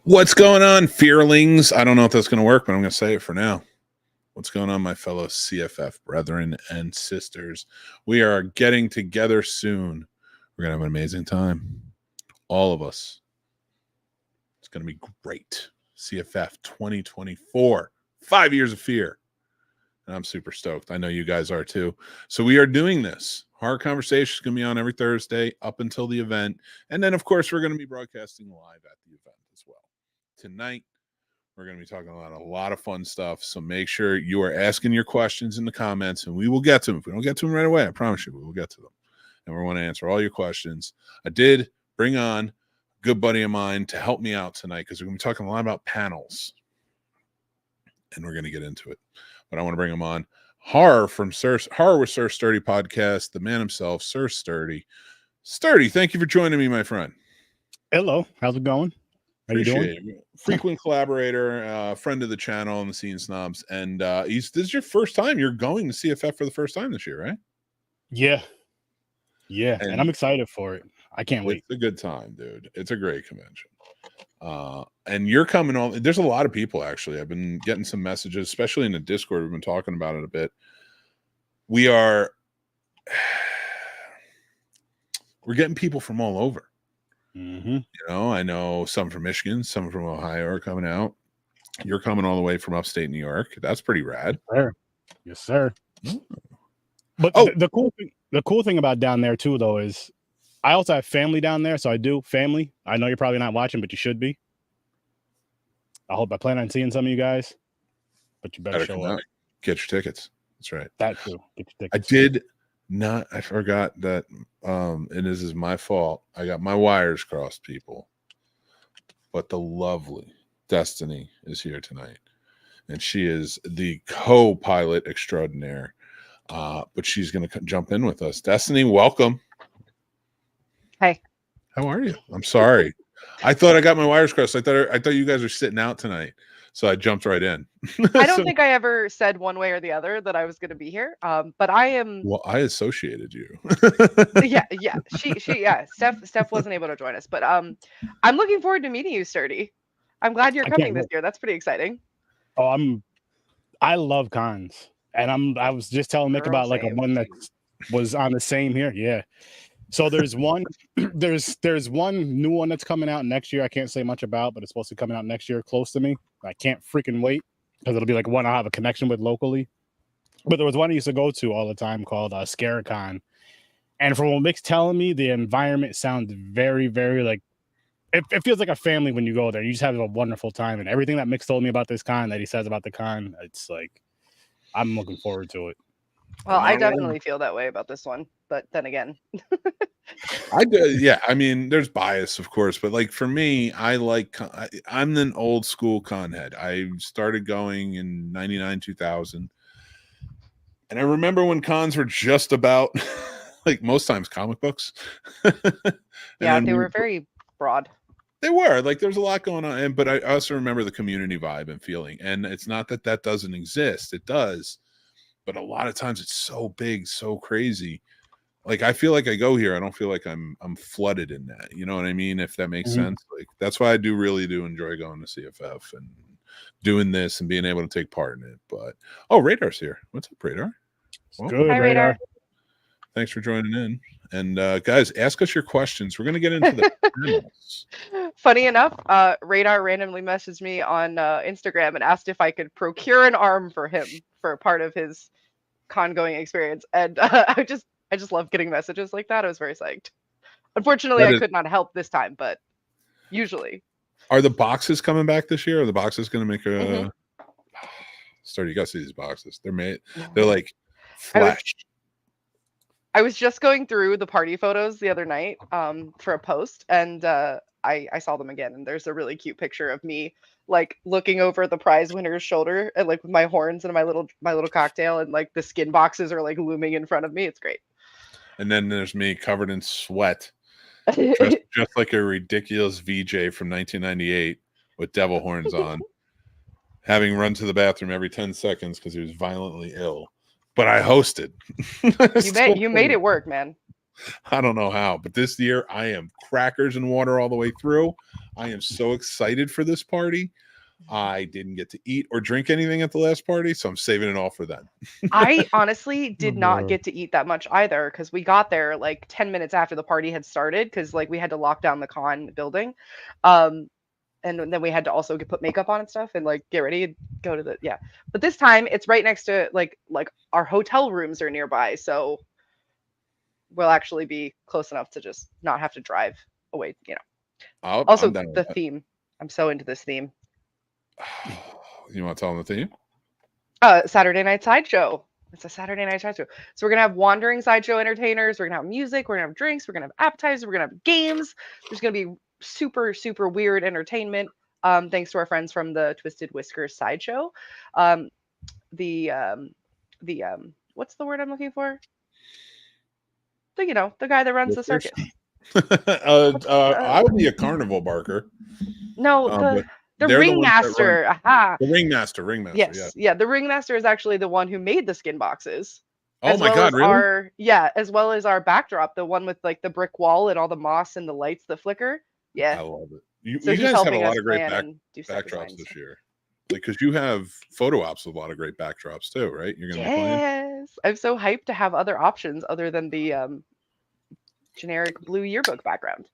What's going on, fearlings? I don't know if that's going to work, but I'm going to say it for now. What's going on, my fellow CFF brethren and sisters? We are getting together soon. We're going to have an amazing time. All of us. It's going to be great. CFF 2024. 5 years of fear. And I'm super stoked. I know you guys are too. So we are doing this. Horror Conversations is going to be on every Thursday up until the event. And then, of course, we're going to be broadcasting live at the event as well. Tonight, we're going to be talking about a lot of fun stuff. So make sure you are asking your questions in the comments, and we will get to them. If we don't get to them right away, I promise you, we will get to them. And we want to answer all your questions. I did bring on a good buddy of mine to help me out tonight because we're going to be talking a lot about panels. And we're going to get into it. But I want to bring him on. Horror with Sir Sturdy podcast, the man himself, Sir Sturdy. Sturdy, thank you for joining me, my friend. Hello, how's it going? How you doing? Frequent collaborator, friend of the channel and the Scene Snobs. And this is your first time. You're going to CFF for the first time this year, right? Yeah. And I'm excited for it. I can't wait. It's a good time, dude. It's a great convention. And you're coming on. There's a lot of people, actually. I've been getting some messages, especially in the Discord. We've been talking about it a bit. We're getting people from all over. Mm-hmm. You know, I know some from Michigan, some from Ohio are coming out. You're coming all the way from upstate New York. That's pretty rad. Yes, sir. Mm. But the cool thing about down there too, though, is I also have family down there. So I do family. I know you're probably not watching, but you should be. I plan on seeing some of you guys, but you better show up. Get your tickets. That's right. That too. Get your tickets. I forgot that, and this is my fault. I got my wires crossed, people. But the lovely Destini is here tonight. And she is the co-pilot extraordinaire. But she's going to jump in with us. Destini, welcome. Hi. How are you? I'm sorry. I thought I got my wires crossed. I thought you guys were sitting out tonight. So I jumped right in. I don't think I ever said one way or the other that I was going to be here. But I am. Well, I associated you. yeah. Steph wasn't able to join us, but I'm looking forward to meeting you, Sturdy. I'm glad you're coming this year. That's pretty exciting. Oh, I love cons, and I was just telling Mick about like a one that was on the same here. Yeah. So there's one, there's one new one that's coming out next year. I can't say much about, but it's supposed to be coming out next year, close to me. I can't freaking wait because it'll be like one I have a connection with locally. But there was one I used to go to all the time called Scaricon, and from what Mick's telling me, the environment sounds very, very like it feels like a family when you go there. You just have a wonderful time, and everything that Mick's told me about this con, that he says about the con, it's like I'm looking forward to it. Well, I definitely feel that way about this one, but then again, I do. Yeah, I mean, there's bias, of course, but like for me, I'm an old school con head. I started going in 99, 2000, and I remember when cons were just about like most times comic books. Yeah, they were very broad. They were like there's a lot going on, but I also remember the community vibe and feeling. And it's not that doesn't exist; it does. But a lot of times it's so big, so crazy. Like I feel like I go here, I don't feel like I'm flooded in that. You know what I mean? If that makes sense. Like that's why I really do enjoy going to CFF and doing this and being able to take part in it. But Radar's here. What's up, Radar? Well, good, Hi, Radar. Thanks for joining in. And guys, ask us your questions. We're gonna get into the panels. Funny enough, Radar randomly messaged me on Instagram and asked if I could procure an arm for him for part of his con going experience, and I just love getting messages like that. I was very psyched. Unfortunately, I could not help this time, but usually. Are the boxes coming back this year? Are the boxes going to make a Sturdy? You got to see these boxes. They're made. They're like flesh. I was just going through the party photos the other night for a post, and I saw them again, and there's a really cute picture of me like looking over the prize winner's shoulder and like with my horns and my little cocktail, and like the skin boxes are like looming in front of me. It's great. And then there's me covered in sweat, just like a ridiculous VJ from 1998 with devil horns on, having run to the bathroom every 10 seconds because he was violently ill. But I hosted. You made it work, man. I don't know how, but this year I am crackers and water all the way through. I am so excited for this party. I didn't get to eat or drink anything at the last party, so I'm saving it all for then. I honestly did not get to eat that much either because we got there like 10 minutes after the party had started because like we had to lock down the con building. And then we had to also put makeup on and stuff and like get ready and go to the But this time it's right next to like our hotel rooms are nearby, so we'll actually be close enough to just not have to drive away, Also the theme. I'm so into this theme. You want to tell them the theme? Saturday Night Sideshow. It's a Saturday Night Sideshow. So we're going to have wandering sideshow entertainers. We're going to have music. We're going to have drinks. We're going to have appetizers. We're going to have games. There's going to be super, super weird entertainment. Thanks to our friends from the Twisted Whiskers Sideshow. What's the word I'm looking for? The guy that runs the circus. I would be a carnival barker. No, the ringmaster. Aha. The ringmaster. Yes. Yeah. The ringmaster is actually the one who made the skin boxes. Oh my God, really? As well as our backdrop, the one with like the brick wall and all the moss and the lights that flicker. Yeah. I love it. You guys have a lot of great backdrops this year. Because you have photo ops with a lot of great backdrops too, right? You're gonna be playing. Yes. I'm so hyped to have other options other than the generic blue yearbook background.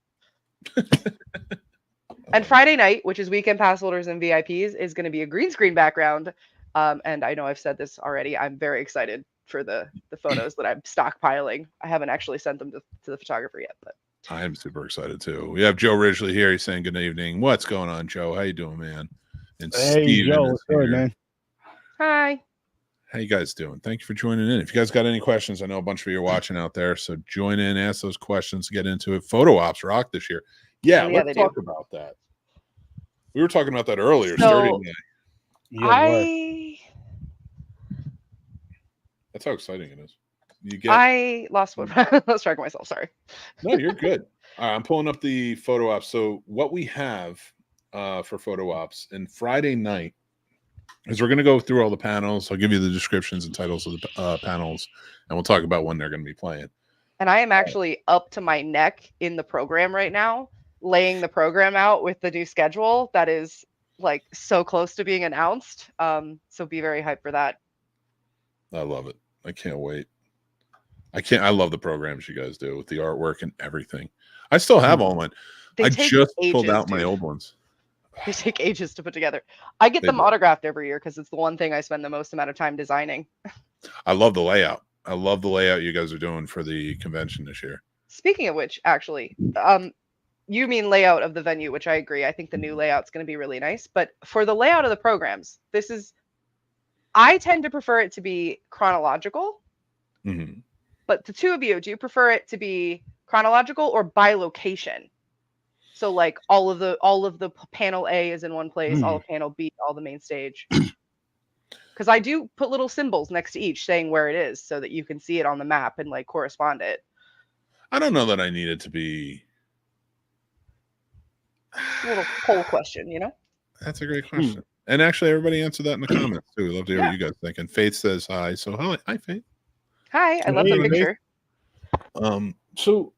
And Friday night, which is weekend pass holders and VIPs, is going to be a green screen background. And I know I've said this already. I'm very excited for the photos that I'm stockpiling. I haven't actually sent them to the photographer yet, but I am super excited too. We have Joe Richlin here. He's saying good evening. What's going on, Joe? How you doing, man? And hey, Steven Joe, what's good, man? Hi. How you guys doing? Thank you for joining in. If you guys got any questions, I know a bunch of you are watching out there, so join in, ask those questions, get into it. Photo ops rock this year. Yeah, let's talk about that. We were talking about that earlier. So, that's how exciting it is. I lost track of myself. Sorry. No, you're good. All right, I'm pulling up the photo ops. So what we have for photo ops and Friday night is we're going to go through all the panels. I'll give you the descriptions and titles of the panels, and we'll talk about when they're going to be playing. And I am actually up to my neck in the program right now, laying the program out with the new schedule that is like so close to being announced. So be very hyped for that. I love it. I can't wait. I love the programs you guys do with the artwork and everything. I still have all mine. I just pulled out my old ones. They take ages to put together. I get them autographed every year because it's the one thing I spend the most amount of time designing. I love the layout. I love the layout you guys are doing for the convention this year. Speaking of which, actually, you mean layout of the venue, which I agree. I think the new layout's going to be really nice. But for the layout of the programs, I tend to prefer it to be chronological. Mm-hmm. But the two of you, do you prefer it to be chronological or by location? So like all of the panel A is in one place, all of panel B, all the main stage. Because I do put little symbols next to each saying where it is so that you can see it on the map and like correspond it. I don't know that I need it to be a little poll question, That's a great question. And actually everybody answered that in the comments too. We love to hear what you guys think. And Faith says hi. So hi Faith. Hi, I love the picture. So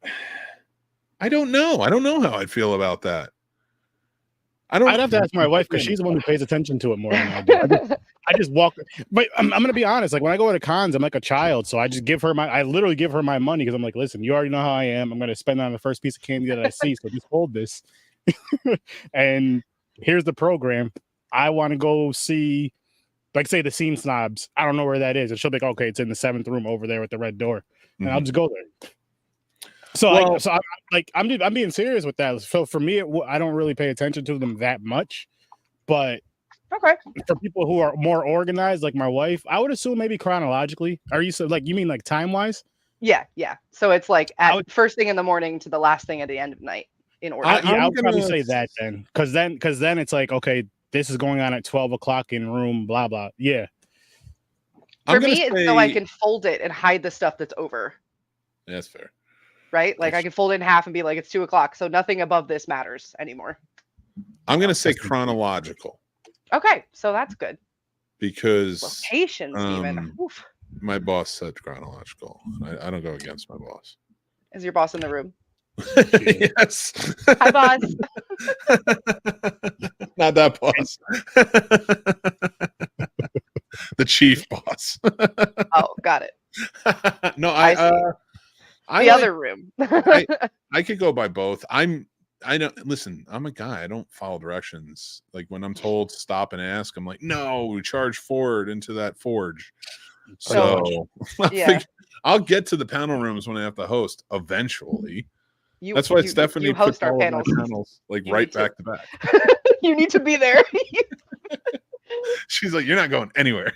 I don't know. I don't know how I'd feel about that. I'd have to ask my wife because she's the one who pays attention to it more than I do. I just walk. But I'm going to be honest. Like when I go to cons, I'm like a child. So I just I literally give her my money because I'm like, listen, you already know how I am. I'm going to spend it on the first piece of candy that I see. So just hold this. And here's the program. I want to go see, like say the Scene Snobs. I don't know where that is. And she'll be like, okay, it's in the 7th room over there with the red door. And I'll just go there. So, I'm being serious with that. So for me, I don't really pay attention to them that much, but okay. For people who are more organized, like my wife, I would assume maybe chronologically. You mean like time wise? Yeah. So it's like first thing in the morning to the last thing at the end of night in order. I would probably say that then, because then it's like, okay, this is going on at 12 o'clock in room, blah blah. Yeah. For me, it's so I can fold it and hide the stuff that's over. Yeah, that's fair. Right? Like I can fold it in half and be like, it's 2 o'clock. So nothing above this matters anymore. I'm going to say chronological. Okay. So that's good. Because locations even. My boss said chronological. I don't go against my boss. Is your boss in the room? Yes. Hi, boss. Not that boss. The chief boss. Oh, got it. No, I see. I The like, other room. I could go by both. I don't listen. I'm a guy. I don't follow directions. Like when I'm told stop and ask, I'm like, no, we charge forward into that forge. So Yeah. I'll get to the panel rooms when I have to host eventually. You, That's why Stephanie you host puts our all panels. of my panels like You right need to. back to back. You need to be there. She's like, you're not going anywhere.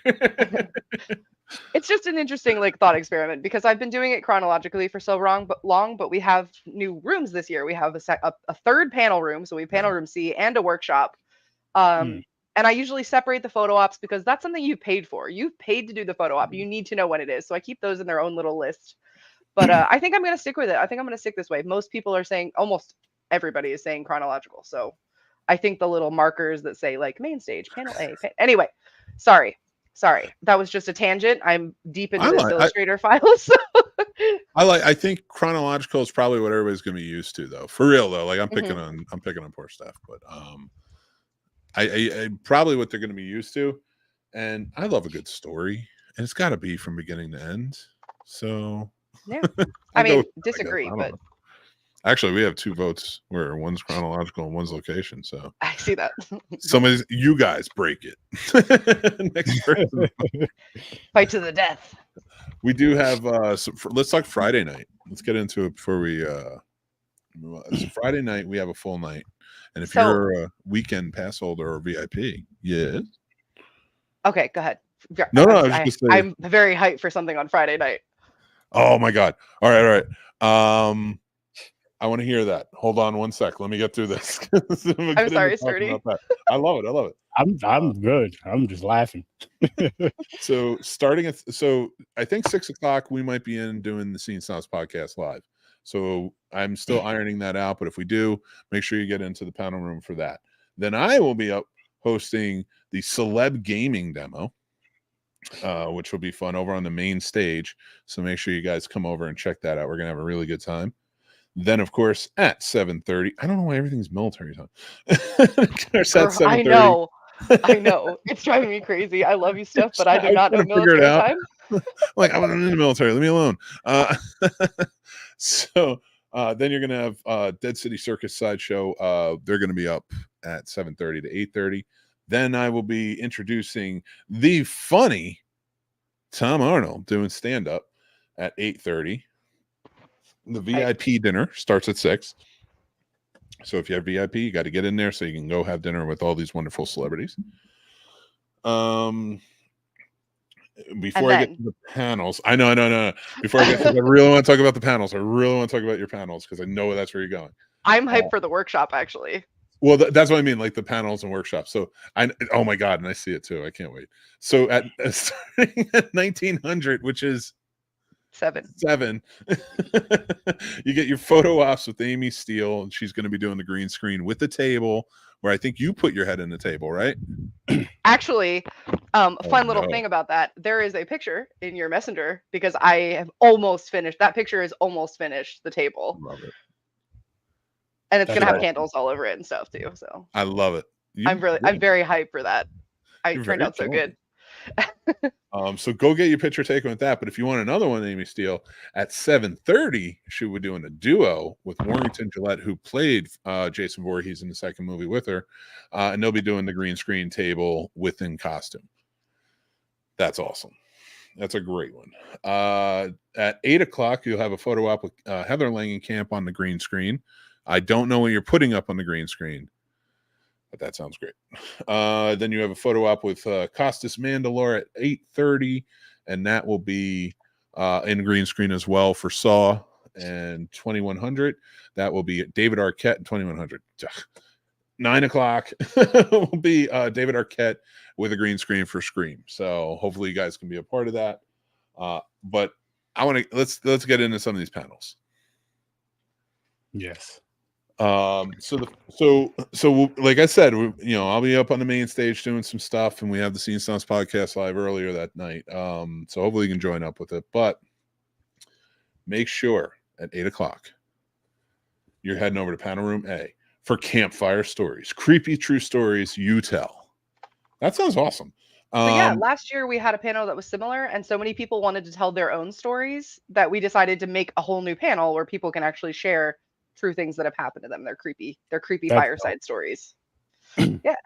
It's just an interesting like thought experiment because I've been doing it chronologically for so long, but we have new rooms this year. We have a third panel room, so we have panel room C and a workshop. And I usually separate the photo ops because that's something you paid for. You've paid to do the photo op. You need to know when it is. So I keep those in their own little list. But I think I'm going to stick with it. I think I'm going to stick this way. Most people are saying, almost everybody is saying chronological. So I think the little markers that say like main stage, panel A. Anyway, sorry. That was just a tangent. I'm deep into this Illustrator file. So. I think chronological is probably what everybody's going to be used to, though. For real, though. Like I'm picking on poor stuff, but I probably what they're going to be used to. And I love a good story, and it's got to be from beginning to end. So yeah, I mean, disagree, but actually, we have 2 votes where one's chronological and one's location. So I see that. You guys break it. Next person. Fight to the death. We do have. Let's talk Friday night. Let's get into it before we. So Friday night we have a full night, and if you're a weekend pass holder or VIP, yes. Okay, go ahead. No, I'm very hyped for something on Friday night. Oh my god! All right. I want to hear that. Hold on one sec. Let me get through this. I'm sorry, Sturdy. I love it. I'm good. I'm just laughing. So I think 6:00 we might be in doing the Scene Snobs Podcast live. So I'm still ironing that out. But if we do, make sure you get into the panel room for that. Then I will be up hosting the Celeb Gaming demo, which will be fun over on the main stage. So make sure you guys come over and check that out. We're gonna have a really good time. Then, of course, at 7:30. I don't know why everything's military time. I know. It's driving me crazy. I love you, Steph, but I do not know military time. Like, I'm in the military. Leave me alone. So then you're going to have Dead City Circus Sideshow. They're going to be up at 7:30 to 8:30. Then I will be introducing the funny Tom Arnold doing stand-up at 8:30. The VIP dinner starts at 6. So if you have VIP, you got to get in there so you can go have dinner with all these wonderful celebrities. Before I get to the panels, I know. Before I get to, I really want to talk about the panels. I really want to talk about your panels because I know that's where you're going. I'm hyped for the workshop, actually. Well, that's what I mean, like the panels and workshops. So oh my god, and I see it too. I can't wait. So starting at 1900, which is 7. You get your photo ops with Amy Steele, and she's going to be doing the green screen with the table where I think you put your head in the table, right? Actually, fun little thing about that. There is a picture in your messenger because I have almost finished. That picture is almost finished the table. Love it. And it's going to have candles all over it and stuff too. So I love it. I'm very hyped for that. It turned out so good. So go get your picture taken with that. But if you want another one, Amy Steele, at 7:30, she will be doing a duo with Warrington Gillette, who played Jason Voorhees in the second movie with her, and they'll be doing the green screen table within costume. That's awesome. That's a great one. At 8:00, you'll have a photo op with Heather Langenkamp on the green screen. I don't know what you're putting up on the green screen, but that sounds great. Then you have a photo op with Costas Mandalore at 8:30, and that will be in green screen as well for Saw. And 2100, that will be David Arquette. 2100. 9:00 will be David Arquette with a green screen for Scream. So hopefully you guys can be a part of that. But I want to let's get into some of these panels. Yes. So like I said, I'll be up on the main stage doing some stuff, and we have the Scene Snobs podcast live earlier that night. So hopefully you can join up with it, but make sure at 8:00. You're heading over to panel room A for campfire stories, creepy true stories you tell. That sounds awesome. So yeah, last year we had a panel that was similar, and so many people wanted to tell their own stories that we decided to make a whole new panel where people can actually share true things that have happened to them. They're creepy fireside stories. Yeah.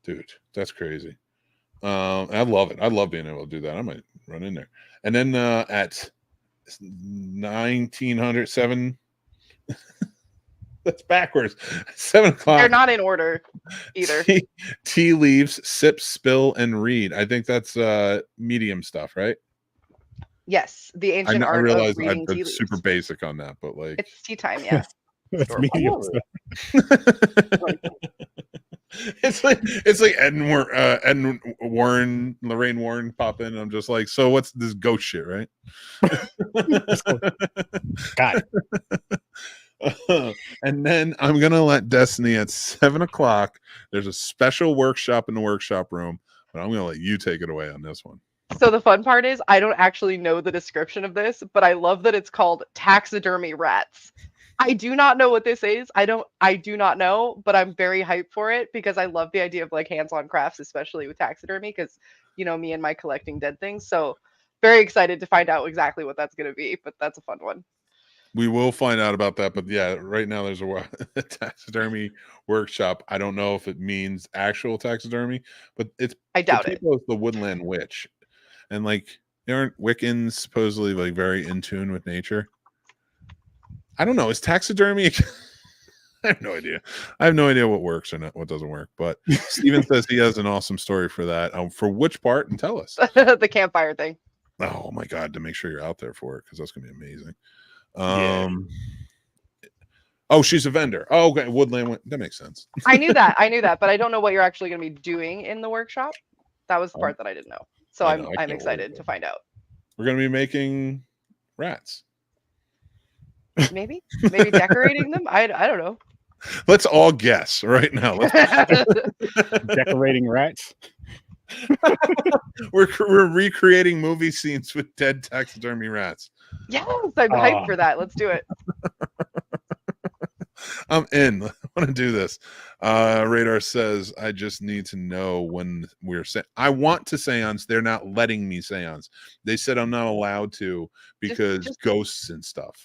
Dude, that's crazy. I love it. I love being able to do that. I might run in there. And then at 1907, that's backwards. 7:00. They're not in order either. Tea leaves, sip, spill, and read. I think that's medium stuff, right? Yes, the ancient art of reading tea leaves. Super basic on that, but like it's tea time, yeah. That's medium stuff. It's like Ed Warren, Lorraine Warren pop in. And I'm just like, so what's this ghost shit, right? Got it. And then I'm gonna let Destiny at 7:00. There's a special workshop in the workshop room, but I'm gonna let you take it away on this one. So the fun part is I don't actually know the description of this, but I love that it's called taxidermy rats. I do not know what this is. I do not know, but I'm very hyped for it because I love the idea of like hands-on crafts, especially with taxidermy, because you know me and my collecting dead things. So very excited to find out exactly what that's going to be, but that's a fun one. We will find out about that, but yeah, right now there's a taxidermy workshop. I don't know if it means actual taxidermy, but I doubt it. It's the woodland witch, and like aren't Wiccans supposedly like very in tune with nature? I don't know. Is taxidermy? I have no idea. I have no idea what works or not, what doesn't work. But Steven says he has an awesome story for that. For which part? And tell us. The campfire thing. Oh my God! To make sure you're out there for it because that's gonna be amazing. Oh, she's a vendor. Oh, okay. Woodland. That makes sense. I knew that, but I don't know what you're actually going to be doing in the workshop. That was the part that I didn't know. So I'm excited to find out. We're going to be making rats. Maybe decorating them. I don't know. Let's all guess right now. Decorating rats. We're recreating movie scenes with dead taxidermy rats. Yes, I'm hyped for that. Let's do it. I'm in. I want to do this. Radar says, I just need to know when we're saying I want to seance. They're not letting me seance. They said I'm not allowed to because just ghosts and stuff.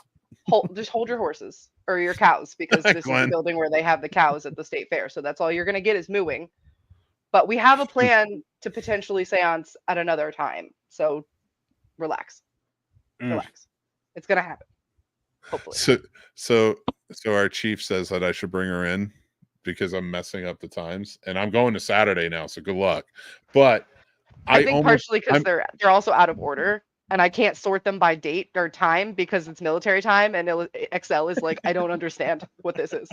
Just hold your horses or your cows because this is the building where they have the cows at the state fair. So that's all you're going to get is mooing. But we have a plan to potentially seance at another time. So relax. Relax. It's going to happen. Hopefully. So our chief says that I should bring her in because I'm messing up the times and I'm going to Saturday now. So good luck. But I think partially because they're also out of order and I can't sort them by date or time because it's military time. And Excel is like, I don't understand what this is.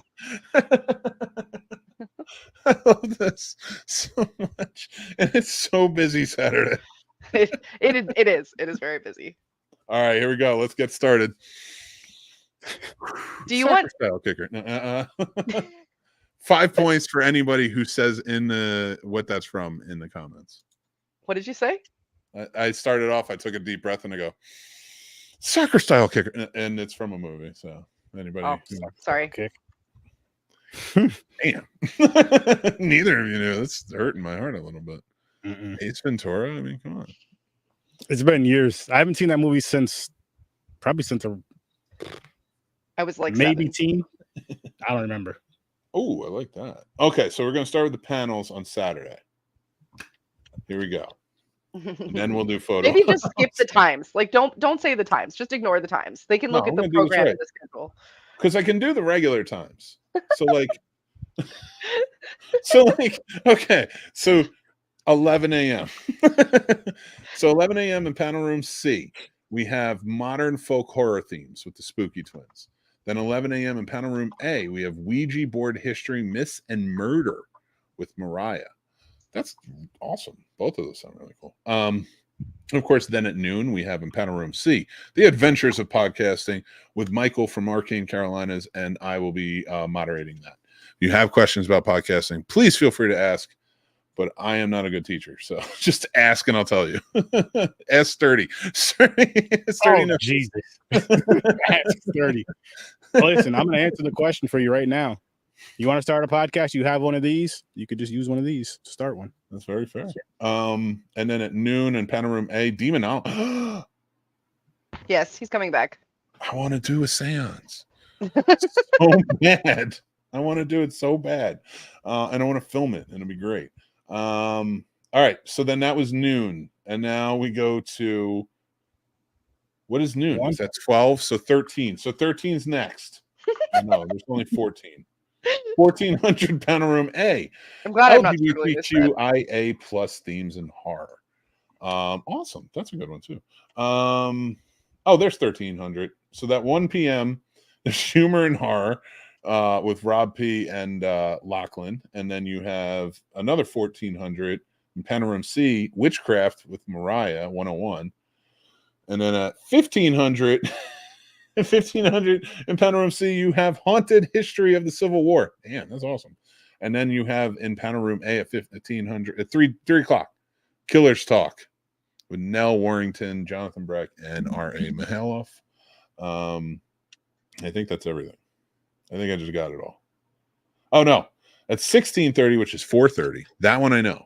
I love this so much. And it's so busy Saturday. It is very busy. All right, here we go. Let's get started. Do you want style kicker? 5 points for anybody who says what that's from in the comments. What did you say? I started off. I took a deep breath and I go soccer style kicker, and it's from a movie. So anybody? Oh, sorry. Kick. Damn. Neither of you knew. That's hurting my heart a little bit. Ace Ventura. I mean, come on. It's been years. I haven't seen that movie since I was like maybe 7. Teen. I don't remember. Oh, I like that. Okay, so we're gonna start with the panels on Saturday. Here we go. And then we'll do photos. Maybe just skip the times. Like don't say the times. Just ignore the times. They can look at the program and the schedule. Because I can do the regular times. So like okay. So 11 a.m. So 11 a.m. in panel room C, we have modern folk horror themes with the Spooky Twins. Then 11 a.m. in panel room A, we have Ouija board history, myths, and murder with Mariah. That's awesome. Both of those sound really cool. Of course, then at noon, we have in panel room C, the adventures of podcasting with Michael from Arcane Carolinas, and I will be moderating that. If you have questions about podcasting, please feel free to ask. but I am not a good teacher. So just ask and I'll tell you. Ask Sturdy. Sturdy oh, Jesus. Ask Sturdy. Well, listen, I'm going to answer the question for you right now. You want to start a podcast? You have one of these. You could just use one of these to start one. That's very fair. And then at noon in Panel Room A, Demon. Yes, he's coming back. I want to do a seance so bad. I want to do it so bad. And I want to film it, and it'll be great. All right. So then that was noon. And now we go to, what is noon? Is that 12? So 13. So 13's next. No, there's only 14. 1400 Panel Room A. I'm glad I'm not struggling with that. LGBTQIA plus themes and horror. Awesome. That's a good one too. Oh, there's 1300. So that 1 p.m. there's humor and horror with Rob P and Lachlan, and then you have another 1400 in Panel Room C, Witchcraft with Mariah 101, and then at 1500. 1500 in Panel Room C, you have Haunted History of the Civil War. Damn, that's awesome. And then you have in Panel Room A at 1500 at 3 o'clock, Killers Talk with Nell Warrington, Jonathan Breck, and R.A. Mihailoff. I think that's everything. I think I just got it all. Oh no, at 16:30, which is 4:30. That one I know.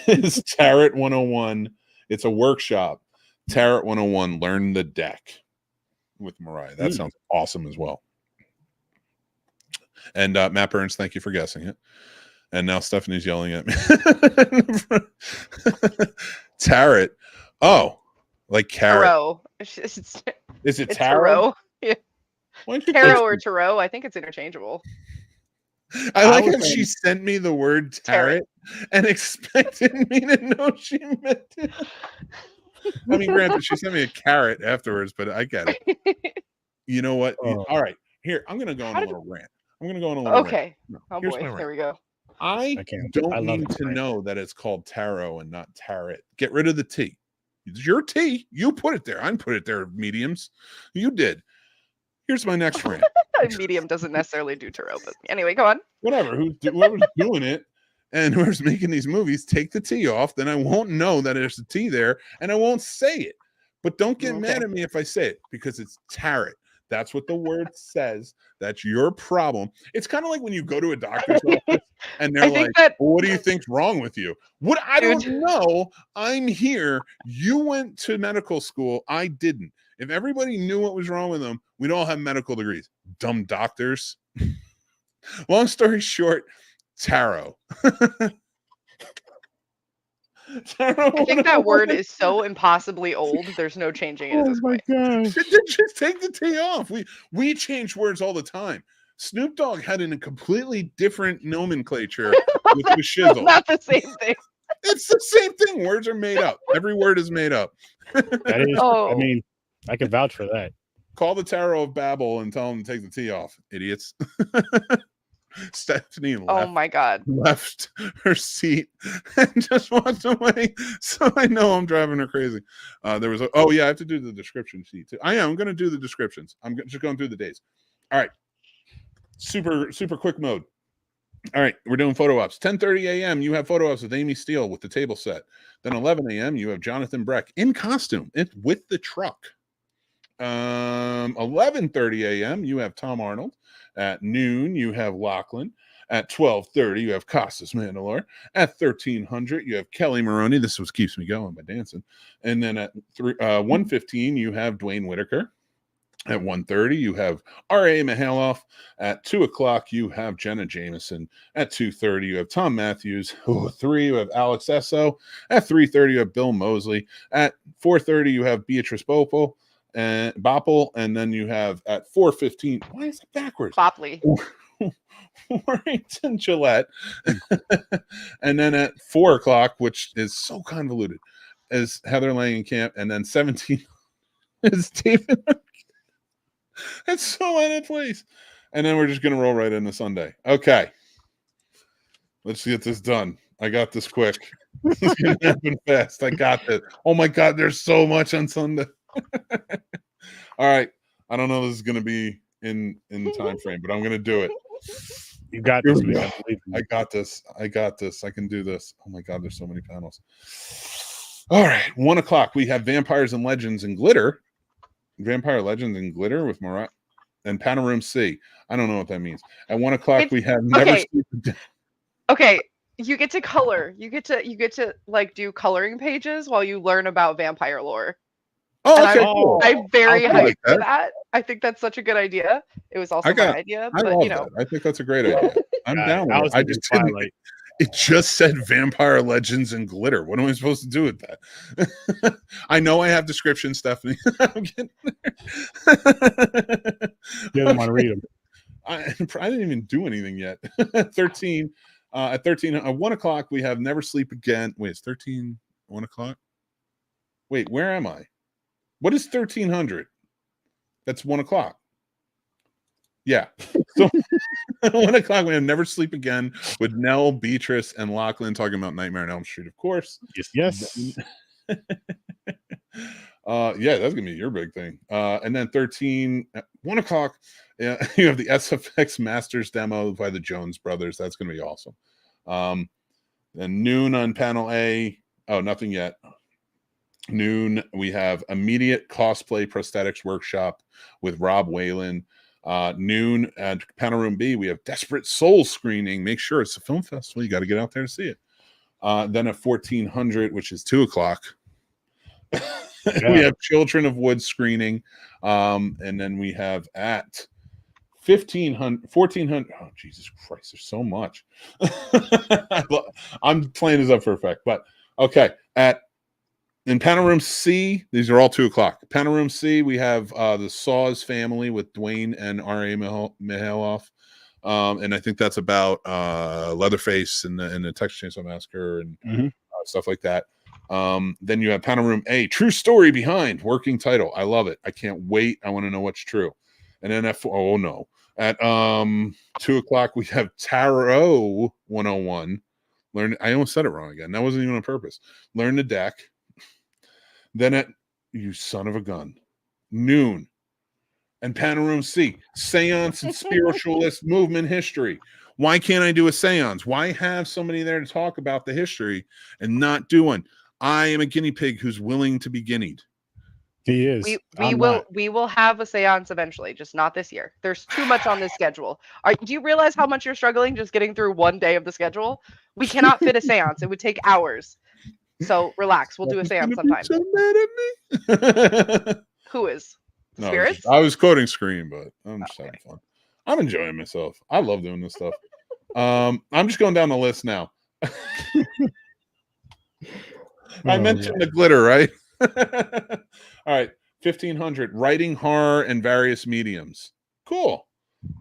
Is Tarot 101. It's a workshop. Tarot 101, Learn the Deck with Mariah. That sounds awesome as well. And Matt Burns, thank you for guessing it. And now Stephanie's yelling at me. Tarot. Oh, like carrot. Tarot. Is it tarot? Yeah. Tarot or tarot. I think it's interchangeable. I like how she sent me the word tarot and expected me to know she meant it. I mean, granted, she sent me a carrot afterwards, but I get it. You know what? All right. Here, I'm going to go on a little rant. I'm going to go on a little rant. No, oh, boy. There we go. I don't need to know that it's called tarot and not tarot. Get rid of the T. It's your T. You put it there. I didn't put it there, mediums. You did. Here's my next rant. Medium doesn't necessarily do tarot, but anyway, go on. Whatever. Whoever's doing it and whoever's making these movies, take the T off. Then I won't know that there's a T there, and I won't say it. But don't get mad at me if I say it, because it's tarot. That's what the word says. That's your problem. It's kind of like when you go to a doctor's office and they're like, well, what do you think's wrong with you? What? I don't know. I'm here. You went to medical school. I didn't. If everybody knew what was wrong with them, we'd all have medical degrees. Dumb doctors. Long story short, tarot. I think that word is so impossibly old. There's no changing it at this point. Just take the T off. We change words all the time. Snoop Dogg had a completely different nomenclature with the shizzle. Not the same thing. It's the same thing. Words are made up. Every word is made up. That is. I mean, I can vouch for that. Call the Tarot of Babel and tell them to take the T off, idiots. Stephanie left her seat and just walked away. So I know I'm driving her crazy. I have to do the description sheet too. I'm going to do the descriptions. I'm just going through the days. All right. Super quick mode. All right. We're doing photo ops. 10:30 a.m. You have photo ops with Amy Steele with the table set. Then 11 a.m. you have Jonathan Breck in costume with the truck. 11:30 a.m. you have Tom Arnold. At noon, you have Lachlan. At 12:30, you have Costas Mandalore. At 1300, you have Kelly Maroney. This was keeps me going by dancing. And then at 1:15, you have Dwayne Whitaker. At 1:30, you have R.A. Mihailoff. At 2 o'clock, you have Jenna Jameson. At 2:30, you have Tom Matthews. 3, you have Alex Esso. At 3:30, you have Bill Mosley. At 4:30, you have Beatrice Bopel. And Bopple, and then you have at 4:15. Why is it backwards? Bopley. Warrington Gillette. And then at 4 o'clock, which is so convoluted, is Heather Langenkamp, and then 17 is David. It's so out of place. And then we're just gonna roll right into Sunday. Okay. Let's get this done. I got this quick. This is gonna happen fast. I got this. Oh my god, there's so much on Sunday. All right. I don't know this is going to be in the time frame, but I'm going to do it. You got this, man. I believe in you. I got this. I got this. I can do this. Oh my God, there's so many panels. All right, 1 o'clock. We have Vampires and Legends and Glitter. Vampire Legends and Glitter with Marat and Panoram C. I don't know what that means. At 1 o'clock, we have Never Sleep Again. Okay, you get to color. You get to like do coloring pages while you learn about vampire lore. Oh, okay, cool. I'm very hyped like for that. I think that's such a good idea. It was also my idea, but I love that. I think that's a great idea. I'm down with it. I just didn't. It just said Vampire Legends and Glitter. What am I supposed to do with that? I know I have descriptions, Stephanie. I'm getting there. You don't want to read them. I didn't even do anything yet. 13. At 13, at 1 o'clock, we have Never Sleep Again. Wait, it's 13, 1 o'clock? Wait, where am I? What is 1300? That's 1 o'clock. Yeah. So 1 o'clock, we have Never Sleep Again with Nell, Beatrice, and Lachlan talking about Nightmare on Elm Street, of course. Yes. Yeah, that's gonna be your big thing. And then 13 at 1 o'clock, you have the SFX Masters demo by the Jones Brothers. That's gonna be awesome. Then noon on panel A. Oh, nothing yet. Noon, we have Immediate Cosplay Prosthetics Workshop with Rob Whalen. Noon at panel room B, we have Desperate Soul screening. Make sure it's a film festival. You got to get out there to see it. Then at 1400, which is 2 o'clock, we have Children of Wood screening. And then we have at 1400. Oh, Jesus Christ, there's so much. I'm playing this up for effect, but okay. In panel room C, these are all 2 o'clock. Panel room C, we have the Saws family with Dwayne and R.A. Mihailoff. And I think that's about Leatherface and the Texas Chainsaw Massacre and stuff like that. Then you have panel room A, True Story Behind, working title. I love it. I can't wait. I want to know what's true. And then at 2 o'clock, we have Tarot 101. I almost said it wrong again. That wasn't even on purpose. Learn the deck. Then at, you son of a gun, noon, and panel room C, Seance and Spiritualist Movement History. Why can't I do a seance? Why have somebody there to talk about the history and not do one? I am a guinea pig who's willing to be guineaed. He is. We will have a seance eventually, just not this year. There's too much on this schedule. Do you realize how much you're struggling just getting through one day of the schedule? We cannot fit a seance. It would take hours. So relax. We'll do a seance sometime. So mad at me. Who is? No, Spirits? I was quoting Scream, but I'm just having fun. I'm enjoying myself. I love doing this stuff. I'm just going down the list now. I mentioned the glitter, right? All right. 1500, writing horror and various mediums. Cool.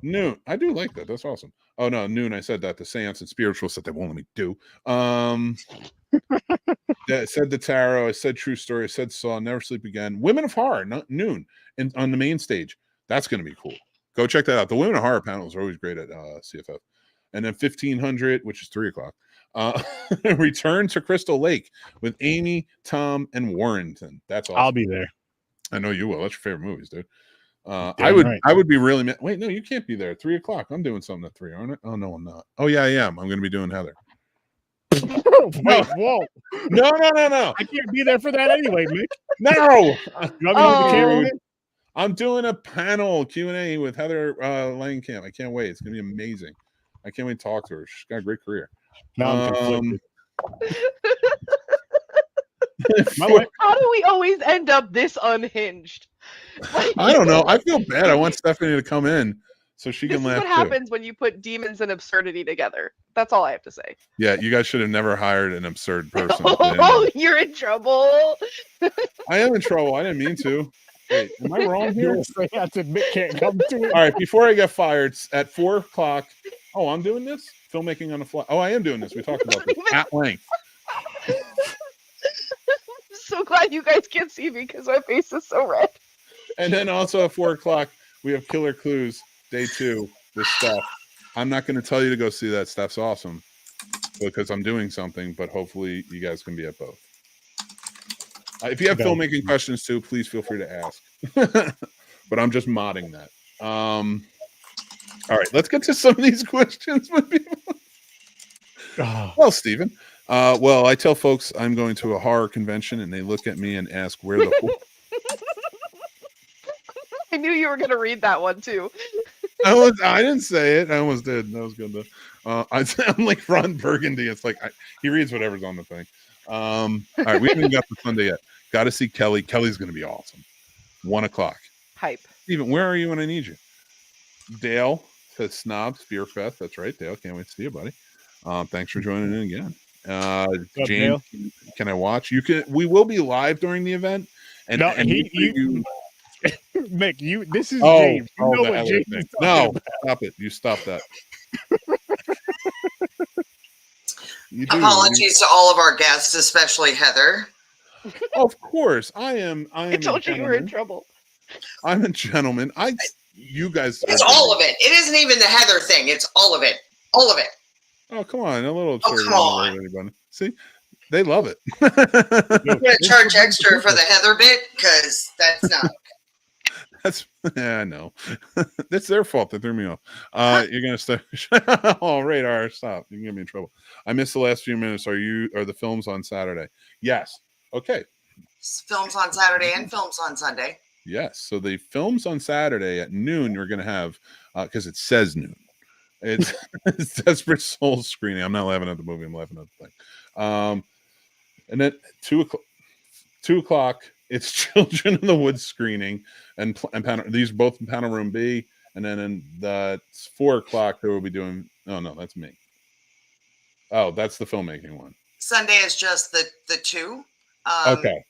Noon. I do like that. That's awesome. Oh no, noon. I said that the seance and spiritual stuff they won't let me do. I said the tarot. I said True Story. I said Saw. Never Sleep Again. Women of Horror. Noon and on the main stage. That's going to be cool. Go check that out. The Women of Horror panels are always great at CFF. And then 1500, which is 3 o'clock. Return to Crystal Lake with Amy, Tom, and Warrington. That's awesome. I'll be there. I know you will. That's your favorite movies, dude. I would be really wait, no, you can't be there at 3 o'clock. I'm doing something at 3, aren't I? Oh no, I'm not. Oh yeah, I am. I'm gonna be doing Heather. Wait, whoa. No. I can't be there for that anyway, Mick. No. Oh. I'm doing a panel Q&A with Heather Langenkamp. I can't wait. It's gonna be amazing. I can't wait to talk to her. She's got a great career. No, I'm conflicted. How do we always end up this unhinged? Like, I don't know. I feel bad. I want Stephanie to come in so she can laugh. This is what happens when you put demons and absurdity together. That's all I have to say. Yeah, you guys should have never hired an absurd person. Oh, you're in trouble. I am in trouble. I didn't mean to. Wait, am I wrong here? I said Mick can't come to it. All right, before I get fired, at 4 o'clock. Oh, I'm doing this? Filmmaking on the fly. Oh, I am doing this. We talked about this at length. I'm so glad you guys can't see me because my face is so red. And then also at 4 o'clock, we have Killer Clues, day 2 with Steph. I'm not going to tell you to go see that. Steph's awesome because I'm doing something, but hopefully you guys can be at both. If you have filmmaking questions too, please feel free to ask. But I'm just modding that. All right, let's get to some of these questions. Well, Stephen, well, I tell folks I'm going to a horror convention, and they look at me and ask where the. I knew you were going to read that one too. I didn't say it. I almost did. That was good. I sound like Ron Burgundy. It's like he reads whatever's on the thing. All right, we haven't got to Sunday yet. Got to see Kelly. Kelly's going to be awesome. 1 o'clock. Hype. Stephen, where are you when I need you? Dale says Snobs Fear Fest. That's right, Dale. Can't wait to see you, buddy. Thanks for joining in again. James, can I watch? You can. We will be live during the event. And no, and you Mick, this is James. You know what James is no, about. stop it. You stop that. Apologies to all of our guests, especially Heather. Of course. I am I told you were in trouble. I'm a gentleman. You guys. It's all of it. It isn't even the Heather thing. It's all of it. All of it. Oh, come on. A little. Oh, come on. Everybody. See, they love it. You're going to charge extra for the Heather bit? Because that's not. I know. That's their fault. They threw me off. You're going to start. Oh, radar. Stop. You can get me in trouble. I missed the last few minutes. Are the films on Saturday? Yes. Okay. Films on Saturday and films on Sunday. Yes. So the films on Saturday at noon, you're going to have, because it says noon. It's Desperate Souls screening. I'm not laughing at the movie. I'm laughing at the thing. And then 2 o'clock, it's Children in the Woods screening, and these are both in panel room B. And then in 4 o'clock, they will be doing. Oh no, that's me. Oh, that's the filmmaking one. Sunday is just the two. Okay.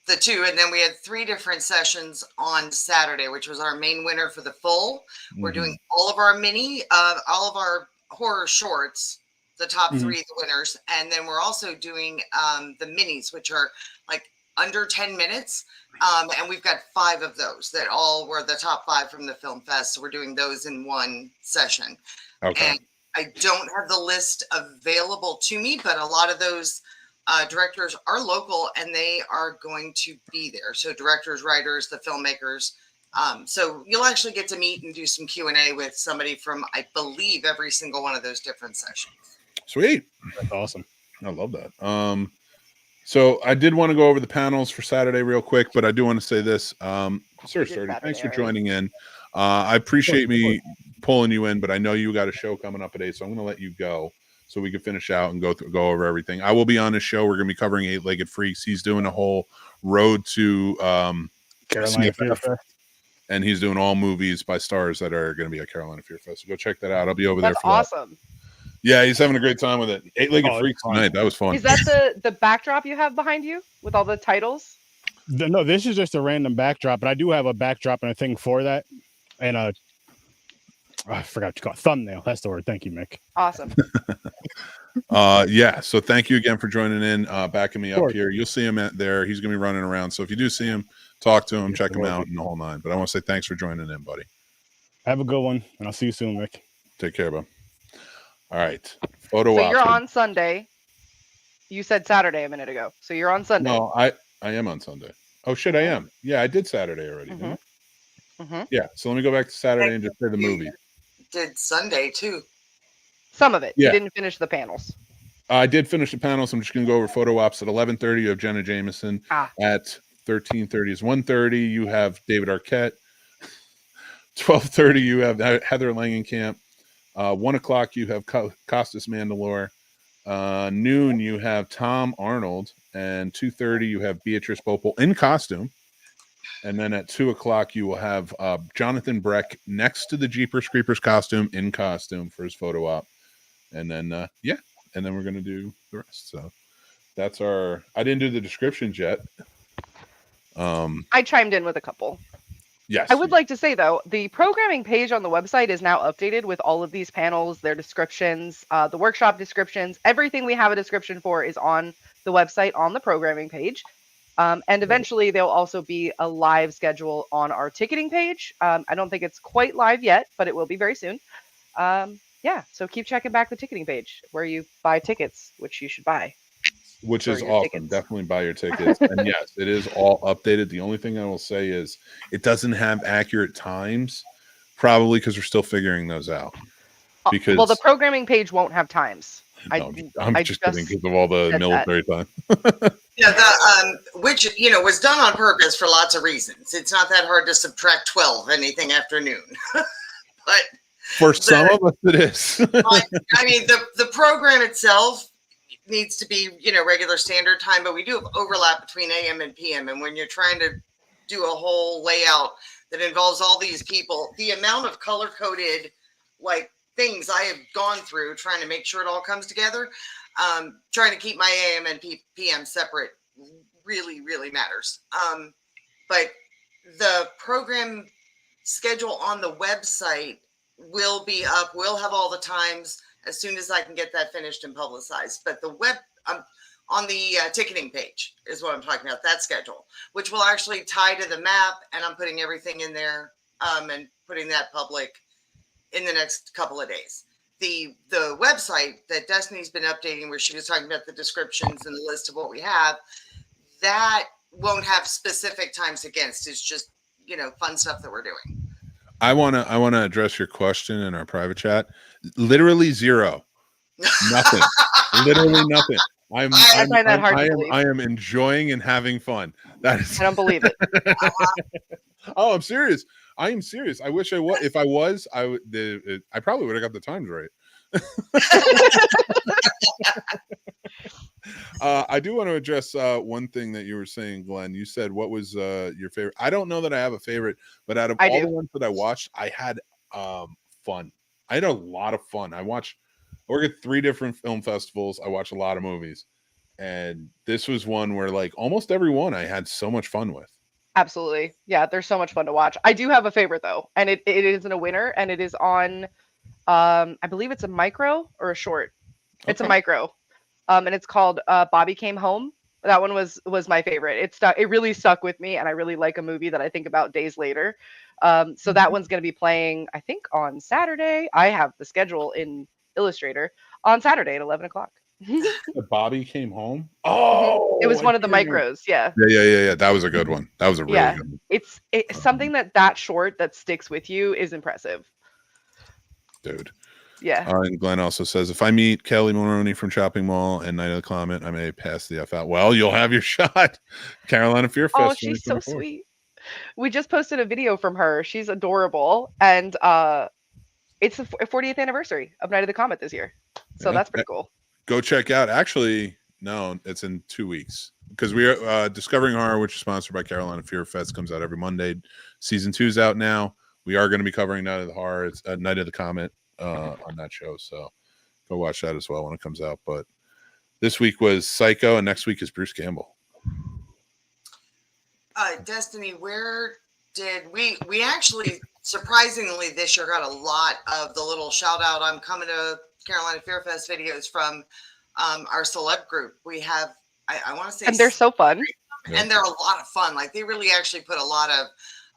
The two, and then we had 3 different sessions on Saturday, which was our main winner for the full. We're doing all of our all of our horror shorts, the top 3, the winners, and then we're also doing the minis, which are like under 10 minutes, and we've got 5 of those that all were the top 5 from the film fest. So we're doing those in one session. Okay. And I don't have the list available to me, but a lot of those directors are local and they are going to be there. So directors, writers, the filmmakers. So you'll actually get to meet and do some Q&A with somebody from, I believe, every single one of those different sessions. Sweet. That's awesome. I love that. So I did want to go over the panels for Saturday real quick, but I do want to say this. Sir Sturdy, thanks for joining in. I appreciate me pulling you in, but I know you got a show coming up at 8, so I'm going to let you go so we can finish out and go over everything. I will be on his show. We're going to be covering 8-Legged Freaks. He's doing a whole road to Carolina Fear Fest. And he's doing all movies by stars that are going to be at Carolina Fear Fest. So go check that out. I'll be over there for awesome. That. Yeah, he's having a great time with it. 8-Legged Freaks tonight. That was fun. Is that the backdrop you have behind you with all the titles? No, this is just a random backdrop, but I do have a backdrop and a thing for that. And I forgot to call it thumbnail. That's the word. Thank you, Mick. Awesome. Yeah. So thank you again for joining in, backing me up here. You'll see him there. He's going to be running around. So if you do see him, talk to him, check him out, and the whole 9. But I want to say thanks for joining in, buddy. Have a good one, and I'll see you soon, Mick. Take care, bud. All right. Photo So you're on Sunday. You said Saturday a minute ago. So you're on Sunday. No, I am on Sunday. Oh, shit, I am. Yeah, I did Saturday already. Yeah. So let me go back to Saturday and just say the movie. Did Sunday, too. Some of it. Yeah. You didn't finish the panels. I did finish the panels. I'm just going to go over photo ops at 11:30. You have Jenna Jameson. At 13:30 is 1:30. You have David Arquette. 12:30 you have Heather Langenkamp. 1 o'clock you have Costas Mandalore. Noon you have Tom Arnold, and 2:30 you have Beatrice Bopel in costume. And then at 2 o'clock you will have Jonathan Breck next to the Jeepers Creepers costume in costume for his photo op. And then and then we're gonna do the rest. So that's our. I didn't do the descriptions yet. I chimed in with a couple. Yes. I would like to say, though, the programming page on the website is now updated with all of these panels, their descriptions, the workshop descriptions. Everything we have a description for is on the website on the programming page. And eventually there'll also be a live schedule on our ticketing page. I don't think it's quite live yet, but it will be very soon. So keep checking back the ticketing page where you buy tickets, which you should buy. Which is awesome. Tickets. Definitely buy your tickets. And yes, it is all updated. The only thing I will say is it doesn't have accurate times probably because we're still figuring those out. Because well, the programming page won't have times. I'm just kidding because of all the military time. Yeah, which was done on purpose for lots of reasons. It's not that hard to subtract 12 anything afternoon, but for some of us it is. I mean, the program itself needs to be regular standard time, but we do have overlap between AM and PM, and when you're trying to do a whole layout that involves all these people, the amount of color coded things I have gone through trying to make sure it all comes together, trying to keep my AM and PM separate really, really matters. But the program schedule on the website will be up. We'll have all the times as soon as I can get that finished and publicized. But the web on the ticketing page is what I'm talking about, that schedule, which will actually tie to the map, and I'm putting everything in there and putting that public in the next couple of days. The website that Destiny's been updating, where she was talking about the descriptions and the list of what we have, that won't have specific times against. It's just fun stuff that we're doing. I wanna address your question in our private chat. Literally zero, nothing, literally nothing. I find that hard to believe. I am enjoying and having fun. That is. I don't believe it. Oh, I'm serious. I am serious. I wish I was. If I was, I probably would have got the times right. I do want to address one thing that you were saying, Glenn. You said, what was your favorite? I don't know that I have a favorite, but out of all the ones that I watched, I had fun. I had a lot of fun. I work at 3 different film festivals. I watch a lot of movies, and this was one where almost every one I had so much fun with. Absolutely. Yeah, they're so much fun to watch. I do have a favorite though, and it isn't a winner, and it is on I believe it's a micro or a short. Okay. It's a micro. And it's called Bobby Came Home. That one was my favorite. It really stuck with me, and I really like a movie that I think about days later. So that one's going to be playing, I think, on Saturday. I have the schedule in Illustrator on Saturday at 11 o'clock. Bobby Came Home. Oh, it was one of the micros. Yeah. That was a good one. That was a really good one. It's something that short that sticks with you is impressive, dude. Yeah. And Glenn also says, if I meet Kelly Maroney from Shopping Mall and Night of the Comet, I may pass the F out. Well, you'll have your shot. Carolina Fear Fest. Oh, she's so sweet. We just posted a video from her. She's adorable, and it's the 40th anniversary of Night of the Comet this year, so that's pretty cool. Go check out. Actually, no, it's in 2 weeks, because we are Discovering Horror, which is sponsored by Carolina Fear Fest, comes out every Monday. Season 2 is out now. We are going to be covering Night of the Horror. It's Night of the Comet on that show, so go watch that as well when it comes out. But this week was Psycho, and next week is Bruce Campbell. Destiny, where did we actually surprisingly this year got a lot of the little shout out, I'm coming to Carolina Fear Fest videos from our celeb group. We have, I want to say, and they're so fun, and they're a lot of fun. They really actually put a lot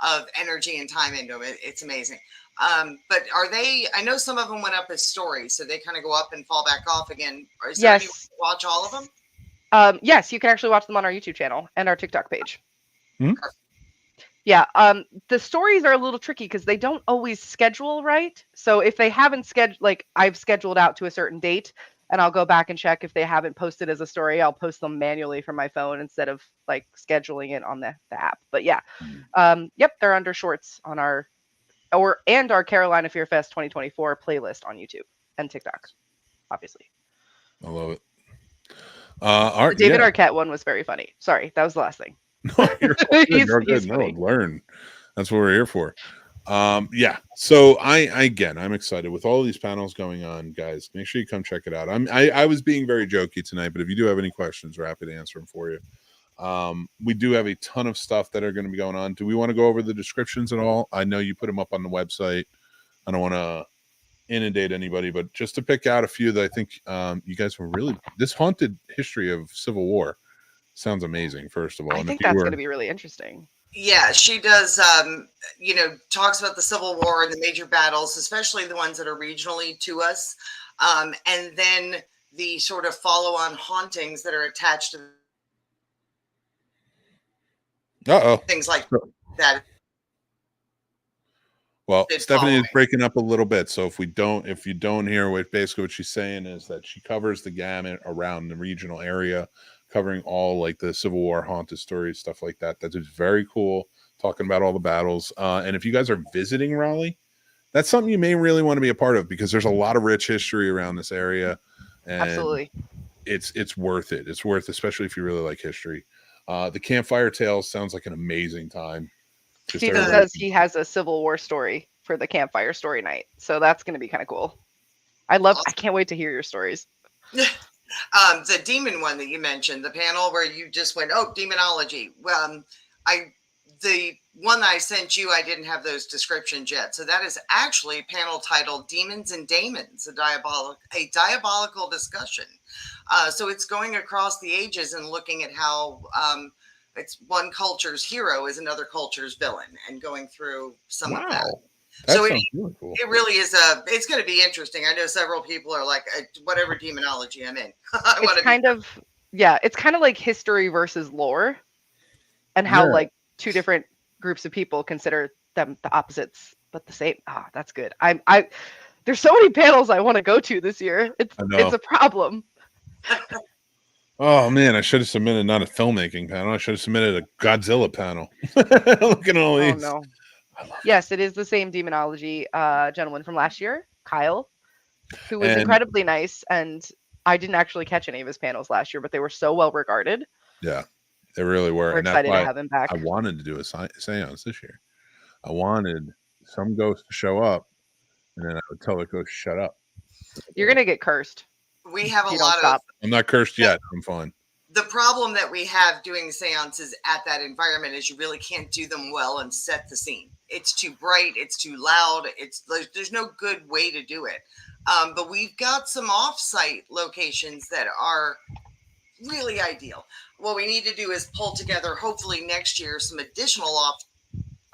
of energy and time into them. It's amazing. But are they, I know some of them went up as stories, so they kind of go up and fall back off again. Is there any way to watch all of them? Yes, you can actually watch them on our YouTube channel and our TikTok page. Yeah, the stories are a little tricky because they don't always schedule right. So if they haven't scheduled, I've scheduled out to a certain date, and I'll go back and check if they haven't posted as a story. I'll post them manually from my phone instead of scheduling it on the app. But yeah, yep, they're under shorts on our Carolina Fear Fest 2024 playlist on YouTube and TikTok, obviously. I love it. The David Arquette one was very funny. Sorry, that was the last thing. No, you're good. No, learn. That's what we're here for. So I'm excited with all these panels going on, guys. Make sure you come check it out. I was being very jokey tonight, but if you do have any questions, we're happy to answer them for you. We do have a ton of stuff that are going to be going on. Do we want to go over the descriptions at all? I know you put them up on the website. I don't want to inundate anybody, but just to pick out a few that I think you guys were really, this haunted history of Civil War sounds amazing. First of all, I think that's going to be really interesting. Yeah, she does, talks about the Civil War and the major battles, especially the ones that are regionally to us. And then the sort of follow-on hauntings that are attached to things like that. Well, big Stephanie is following. breaking up a little bit. So if you don't hear what she's saying is that she covers the gamut around the regional area, covering all like the Civil War haunted stories, stuff like that. That is very cool. Talking about all the battles. And if you guys are visiting Raleigh, that's something you may really want to be a part of, because there's a lot of rich history around this area. And Absolutely. It's worth it. It's worth, especially if you really like history. The Campfire Tales sounds like an amazing time. Steven says he has a Civil War story for the campfire story night, so that's going to be kind of cool. I can't wait to hear your stories. The demon one that you mentioned, the panel where you just went, oh, demonology. The one that I sent you, I didn't have those descriptions yet. So that is actually a panel titled Demons and Daemons, a diabolical discussion. So it's going across the ages and looking at how it's one culture's hero is another culture's villain, and going through some of that. So really cool. It really is it's going to be interesting. I know several people are like, whatever demonology I'm in. It's kind of like history versus lore, and how like two different groups of people consider them the opposites but the same. That's good. There's so many panels I want to go to this year. It's a problem. Oh man, I should have submitted not a filmmaking panel. I should have submitted a Godzilla panel. Look at all these. Oh no. Yes, it is the same demonology gentleman from last year, Kyle, who was incredibly nice. And I didn't actually catch any of his panels last year, but they were so well regarded. Yeah, they really were. We're excited to have him back. I wanted to do a seance this year. I wanted some ghost to show up, and then I would tell the ghost, shut up. You're going to get cursed. We have a lot of... I'm not cursed yet. I'm fine. The problem that we have doing seances at that environment is you really can't do them well and set the scene. It's too bright. It's too loud. There's no good way to do it. But we've got some off-site locations that are really ideal. What we need to do is pull together, hopefully next year, some additional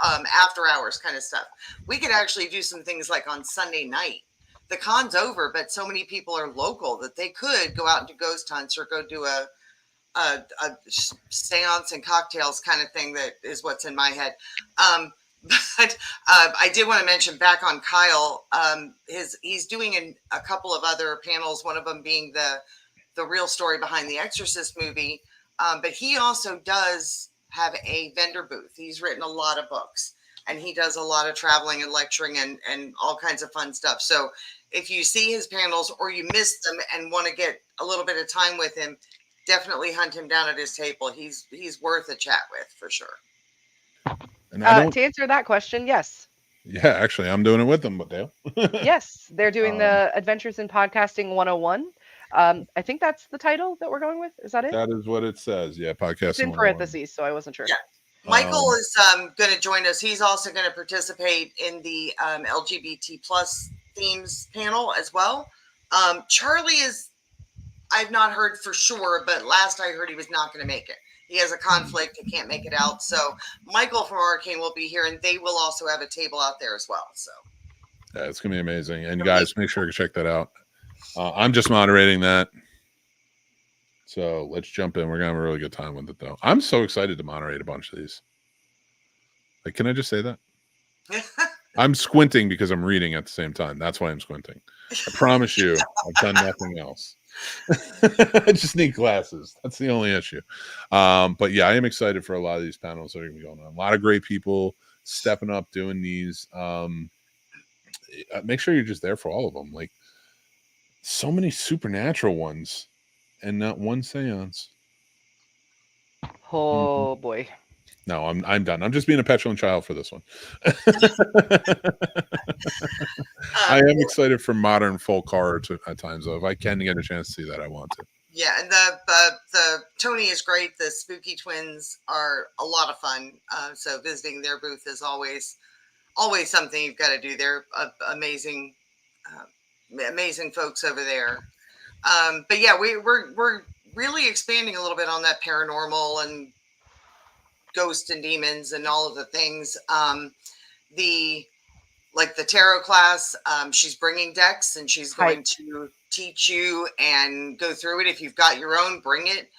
after hours kind of stuff. We could actually do some things like on Sunday night. The con's over, but so many people are local that they could go out and do ghost hunts or go do a seance and cocktails kind of thing. That is what's in my head. But I did want to mention back on Kyle. He's doing a couple of other panels. One of them being the real story behind the Exorcist movie. But he also does have a vendor booth. He's written a lot of books, and he does a lot of traveling and lecturing and all kinds of fun stuff. So if you see his panels or you missed them and want to get a little bit of time with him, definitely hunt him down at his table. He's worth a chat with for sure. And to answer that question, yes. Yeah, actually, I'm doing it with them, but Dale. Yes, they're doing the Adventures in Podcasting 101. I think that's the title that we're going with. Is that it? That is what it says. Yeah, podcasting. It's in parentheses, so I wasn't sure. Yeah. Michael is going to join us. He's also going to participate in the LGBT plus themes panel as well. Charlie I've not heard for sure, but last I heard he was not going to make it. He has a conflict. He can't make it out. So Michael from Arcane will be here, and they will also have a table out there as well. So yeah, it's going to be amazing. And guys, make sure to check that out. I'm just moderating that. So let's jump in. We're going to have a really good time with it, though. I'm so excited to moderate a bunch of these. Like, can I just say that? I'm squinting because I'm reading at the same time. That's why I'm squinting. I promise you, I've done nothing else. I just need glasses. That's the only issue. But yeah, I am excited for a lot of these panels that are going to be going on. A lot of great people stepping up, doing these. Make sure you're just there for all of them. Like, so many supernatural ones and not one seance. Oh boy. No, I'm done. I'm just being a petulant child for this one. I am excited for modern folk horror at times, though. If I can get a chance to see that, I want to. Yeah, and the Tony is great. The Spooky Twins are a lot of fun. So visiting their booth is always something you've got to do. They're amazing folks over there. But yeah, we're really expanding a little bit on that paranormal and ghosts and demons and all of the things. The tarot class, she's bringing decks and she's going to teach you and go through it. If you've got your own, bring it.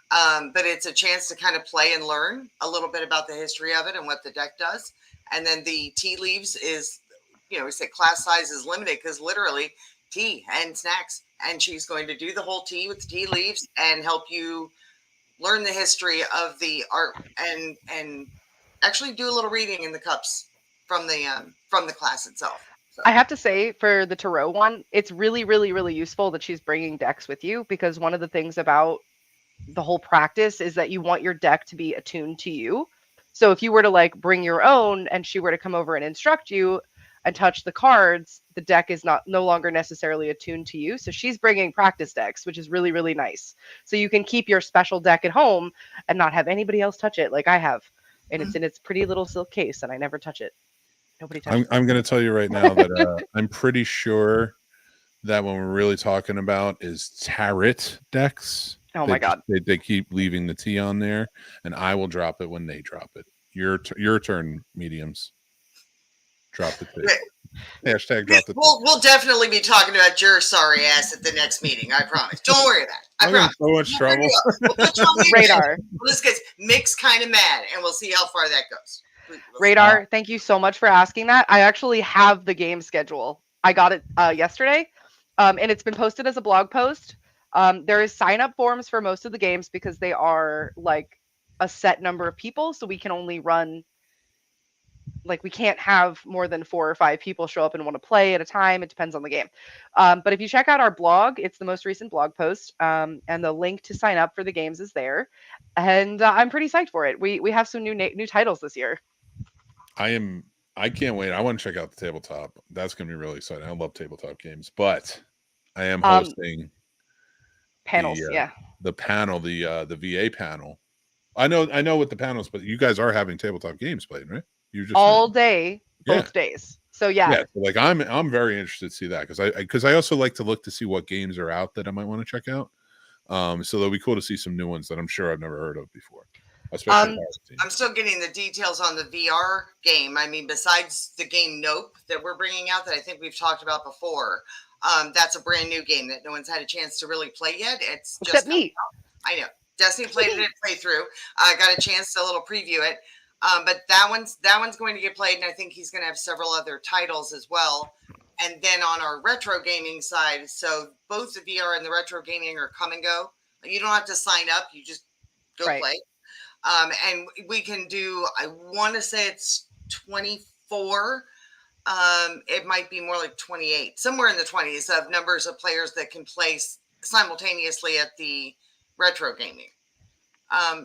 But it's a chance to kind of play and learn a little bit about the history of it and what the deck does. And then the tea leaves is we say class size is limited because literally tea and snacks, and she's going to do the whole tea with the tea leaves and help you learn the history of the art and actually do a little reading in the cups from the class itself. So. I have to say, for the tarot one, it's really, really, really useful that she's bringing decks with you, because one of the things about the whole practice is that you want your deck to be attuned to you. So if you were to like bring your own and she were to come over and instruct you and touch the cards, the deck is no longer necessarily attuned to you. So she's bringing practice decks, which is really, really nice. So you can keep your special deck at home and not have anybody else touch it like I have. And it's in its pretty little silk case and I never touch it. Nobody touches it. I'm going to tell you right now that I'm pretty sure that what we're really talking about is tarot decks. Oh my God. They keep leaving the T on there, and I will drop it when they drop it. Your turn, mediums. Drop the T. Hashtag drop the T. We'll definitely be talking about your sorry ass at the next meeting. I promise. Don't worry about it. I promise. I'm in so much trouble. We'll put you on Radar. This gets Mick's kind of mad, and we'll see how far that goes. Radar, thank you so much for asking that. I actually have the game schedule. I got it yesterday, and it's been posted as a blog post. There is sign-up forms for most of the games because they are like a set number of people, so we can only run, like we can't have more than 4 or 5 people show up and want to play at a time. It depends on the game. But if you check out our blog, it's the most recent blog post, and the link to sign up for the games is there. And I'm pretty psyched for it. We have some new titles this year. I can't wait. I want to check out the tabletop. That's going to be really exciting. I love tabletop games, but I am hosting panels. The panel, the VA panel. I know with the panels, but you guys are having tabletop games played, right? You just all day, both days. So yeah. So like I'm very interested to see that because I also like to look to see what games are out that I might want to check out. So it'll be cool to see some new ones that I'm sure I've never heard of before. I'm still getting the details on the VR game. I mean, besides the game Nope that we're bringing out that I think we've talked about before, that's a brand new game that no one's had a chance to really play yet. It's just except me. I know. Destiny played it at playthrough. I got a chance to a little preview it. But that one's going to get played, and I think he's going to have several other titles as well. And then on our retro gaming side, so both the VR and the retro gaming are come and go. You don't have to sign up; you just go play. And we can do. I want to say it's 24. It might be more like 28, somewhere in the 20s of numbers of players that can play simultaneously at the retro gaming.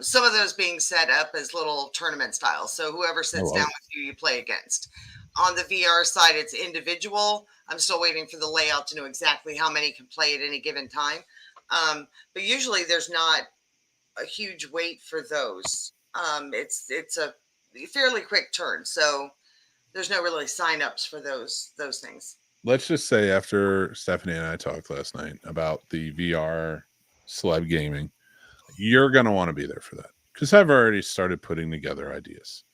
Some of those being set up as little tournament styles. So whoever sits down with you, you play against. On the VR side, it's individual. I'm still waiting for the layout to know exactly how many can play at any given time. But usually there's not a huge wait for those. It's a fairly quick turn. So there's no really sign-ups for those things. Let's just say after Stephanie and I talked last night about the VR celeb gaming, you're going to want to be there for that because I've already started putting together ideas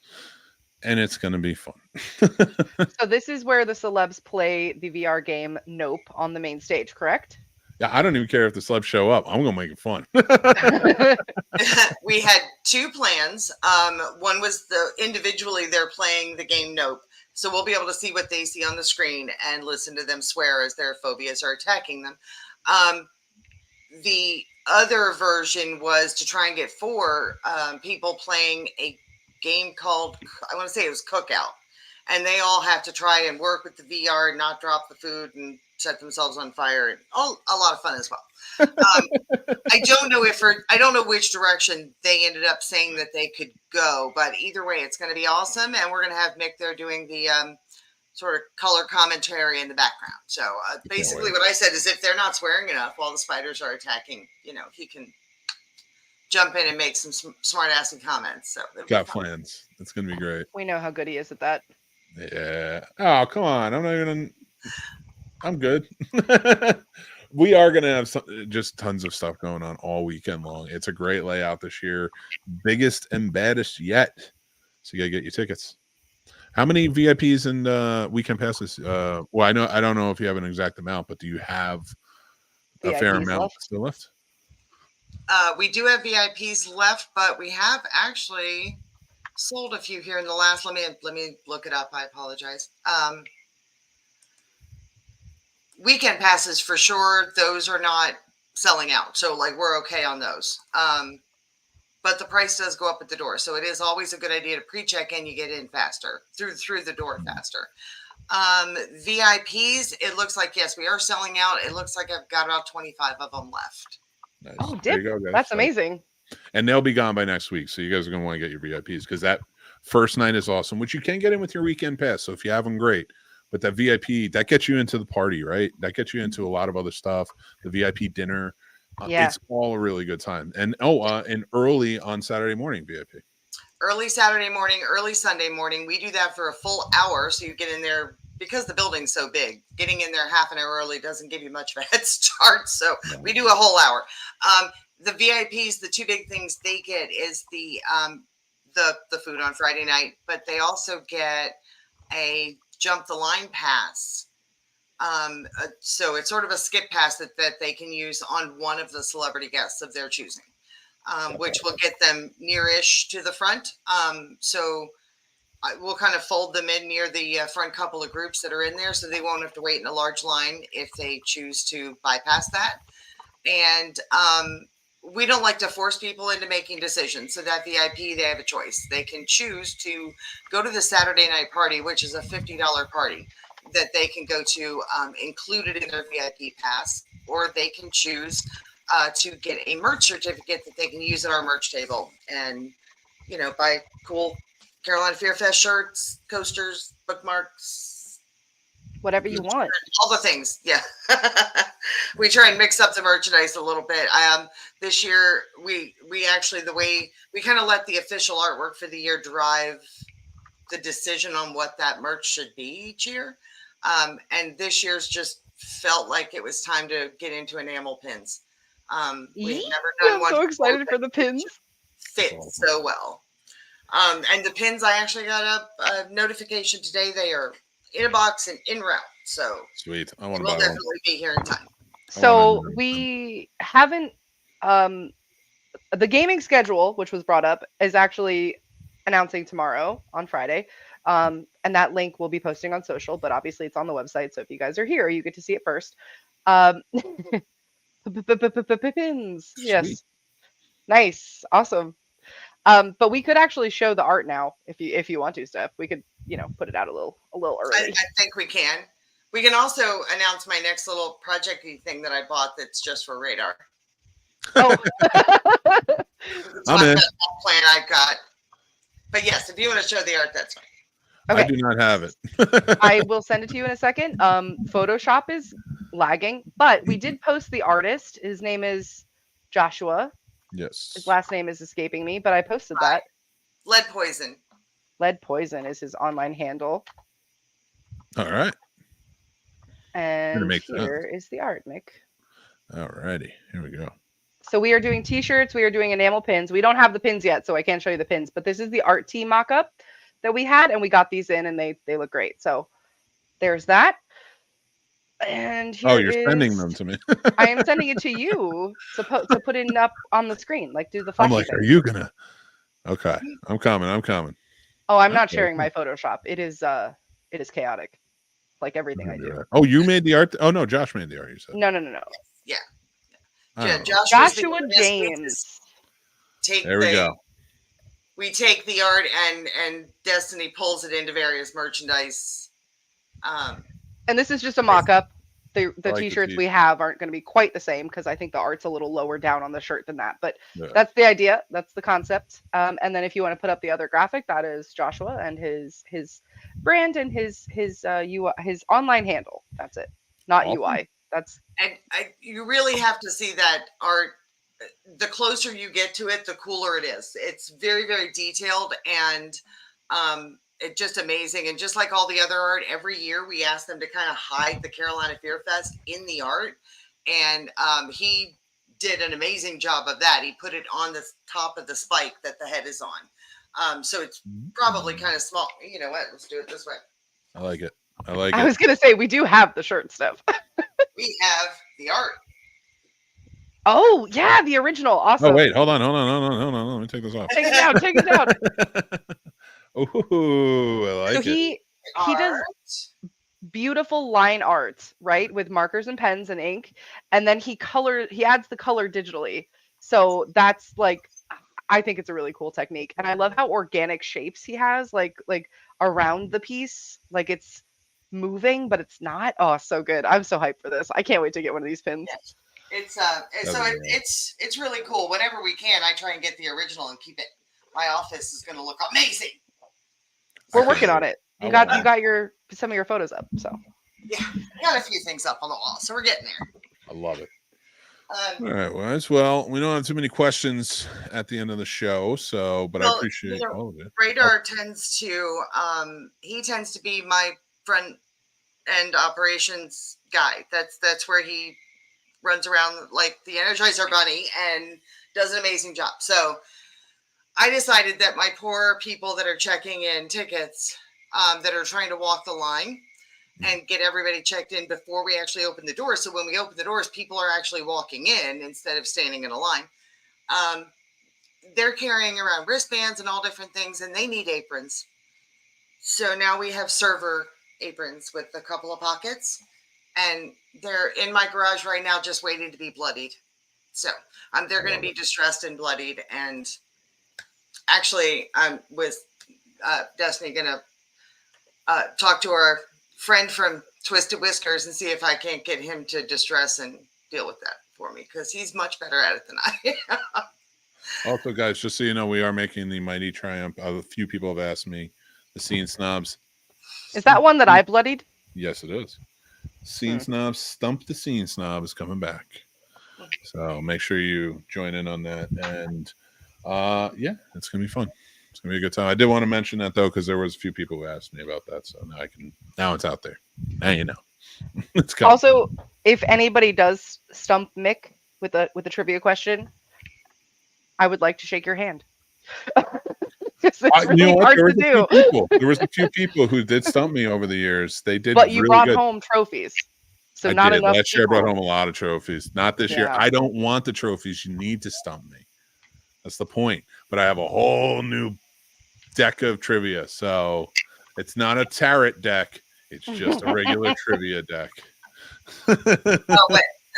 and it's going to be fun. So this is where the celebs play the VR game Nope on the main stage, correct? Yeah, I don't even care if the celebs show up. I'm going to make it fun. We had 2 plans. One was individually they're playing the game Nope. So we'll be able to see what they see on the screen and listen to them swear as their phobias are attacking them. The other version was to try and get 4 people playing a game called, I want to say it was Cookout. And they all have to try and work with the VR and not drop the food and set themselves on fire. And a lot of fun as well. I don't know which direction they ended up saying that they could go, but either way, it's going to be awesome. And we're going to have Mick there doing the sort of color commentary in the background. So basically what I said is if they're not swearing enough while the spiders are attacking, he can jump in and make some smart-assy comments. So got plans. It's going to be great. We know how good he is at that. Yeah. Oh, come on. I'm good. We are going to have just tons of stuff going on all weekend long. It's a great layout this year. Biggest and baddest yet. So you got to get your tickets. How many VIPs and weekend passes? Well, I don't know if you have an exact amount, but do you have a VIPs fair amount left? still left? We do have VIPs left, but we have actually sold a few here in the last. Let me look it up. I apologize. weekend passes for sure. Those are not selling out. So like we're okay on those. But the price does go up at the door. So it is always a good idea to pre-check in. You get in faster through the door faster. VIPs, it looks like, yes, we are selling out. It looks like I've got about 25 of them left. Nice. Oh, There you go, guys. That's amazing. And they'll be gone by next week. So you guys are going to want to get your VIPs because that first night is awesome, which you can get in with your weekend pass. So if you have them, great. But that VIP, that gets you into the party, right? That gets you into a lot of other stuff. The VIP dinner. Yeah. It's all a really good time. And and early on Saturday morning VIP. Early Saturday morning, early Sunday morning. We do that for a full hour. So you get in there because the building's so big. Getting in there half an hour early doesn't give you much of a head start. So we do a whole hour. The VIPs, the two big things they get is the food on Friday night, but they also get a jump the line pass. So it's sort of a skip pass that they can use on one of the celebrity guests of their choosing, which will get them near-ish to the front. So we'll kind of fold them in near the front couple of groups that are in there, so they won't have to wait in a large line if they choose to bypass that. And we don't like to force people into making decisions. So that VIP, they have a choice. They can choose to go to the Saturday night party, which is a $50 party that they can go to included in their VIP pass, or they can choose to get a merch certificate that they can use at our merch table and, buy cool Carolina Fear Fest shirts, coasters, bookmarks, whatever you want. All the things. Yeah. We try and mix up the merchandise a little bit. This year, we actually, the way we kind of let the official artwork for the year drive the decision on what that merch should be each year. And this year's just felt like it was time to get into enamel pins. We've never done one. I'm so excited for the pins. Fit so well. And the pins, I actually got a notification today. They are in a box and en route. So sweet. I want to we'll buy definitely one. be here in time. So we haven't the gaming schedule, which was brought up, is actually announcing tomorrow on Friday. And that link will be posting on social, but obviously it's on the website. So if you guys are here, you get to see it first. Pins. Yes. Nice. Awesome. But we could actually show the art now if you want to, Steph. We could, put it out a little early. I think we can. We can also announce my next little project-y thing that I bought that's just for radar. Oh. I'm in. Plan I've got. But yes, if you want to show the art, that's fine. Okay. I do not have it. I will send it to you in a second. Photoshop is lagging, but we did post the artist. His name is Joshua. Yes. His last name is escaping me, but I posted that. Lead Poison. Lead Poison is his online handle. All right. And here is the art, Mick. All righty. Here we go. So we are doing t-shirts. We are doing enamel pins. We don't have the pins yet, so I can't show you the pins, but this is the art team mock-up that we had, and we got these in, and they look great. So there's that. And you're sending them to me. I am sending it to you to put in up on the screen, like do the flashy I'm like, thing. are you gonna? Okay, I'm coming. Oh, I'm not sharing my Photoshop. It is chaotic, like everything I do. That. Oh, you made the art? Oh no, Josh made the art. You said. No. Yeah. Joshua James. There we go. We take the art and Destiny pulls it into various merchandise. And this is just a mock-up. The like t-shirts we have aren't going to be quite the same because I think the art's a little lower down on the shirt than that. But that's the idea. That's the concept. And then if you want to put up the other graphic, that is Joshua and his brand and his UI, his online handle. That's it. Not awesome. UI. That's you really have to see that art. The closer you get to it, the cooler it is. It's very, very detailed and it's just amazing. And just like all the other art, every year we ask them to kind of hide the Carolina Fear Fest in the art. And he did an amazing job of that. He put it on the top of the spike that the head is on. So it's probably kind of small. You know what? Let's do it this way. I like it. I was going to say, we do have the shirt stuff. We have the art. Oh, yeah, the original. Awesome. Oh, wait, hold on. Let me take this off. Take it down. Oh, I like so it. He does beautiful line art, right, with markers and pens and ink, and then he adds the color digitally. So that's like, I think it's a really cool technique, and I love how organic shapes he has, like around the piece, like it's moving, but it's not. Oh, so good! I'm so hyped for this. I can't wait to get one of these pins. Yes. It's really cool. Whenever we can, I try and get the original and keep it. My office is going to look amazing. We're working on it. You got some of your photos up, so yeah, got a few things up on the wall, so we're getting there. I love it. All right, guys. Well, we don't have too many questions at the end of the show, but I appreciate all of it. Radar tends to be my front end operations guy. That's where he runs around like the Energizer Bunny and does an amazing job. So I decided that my poor people that are checking in tickets, that are trying to walk the line and get everybody checked in before we actually open the doors. So when we open the doors, people are actually walking in instead of standing in a line. They're carrying around wristbands and all different things, and they need aprons. So now we have server aprons with a couple of pockets, and they're in my garage right now just waiting to be bloodied. So they're going to be distressed and bloodied. And actually, I'm with Destiny going to talk to our friend from Twisted Whiskers and see if I can't get him to distress and deal with that for me, because he's much better at it than I am. Also, guys, just so you know, we are making the Mighty Triumph. A few people have asked me, the Scene Snobs. Is that one that I bloodied? Yes, it is. Scene Snobs, Stump the Scene Snob is coming back. So make sure you join in on that. And yeah, it's going to be fun. It's going to be a good time. I did want to mention that, though, because there was a few people who asked me about that. So now it's out there. Now you know. It's coming. Also, if anybody does stump Mick with a trivia question, I would like to shake your hand. It's really hard to do. There was a few people who did stump me over the years. They did, but you really brought home trophies. So I not did. enough. Last year I brought home a lot of trophies. Not this year. Yeah. I don't want the trophies. You need to stump me. That's the point. But I have a whole new deck of trivia. So it's not a tarot deck. It's just a regular trivia deck. But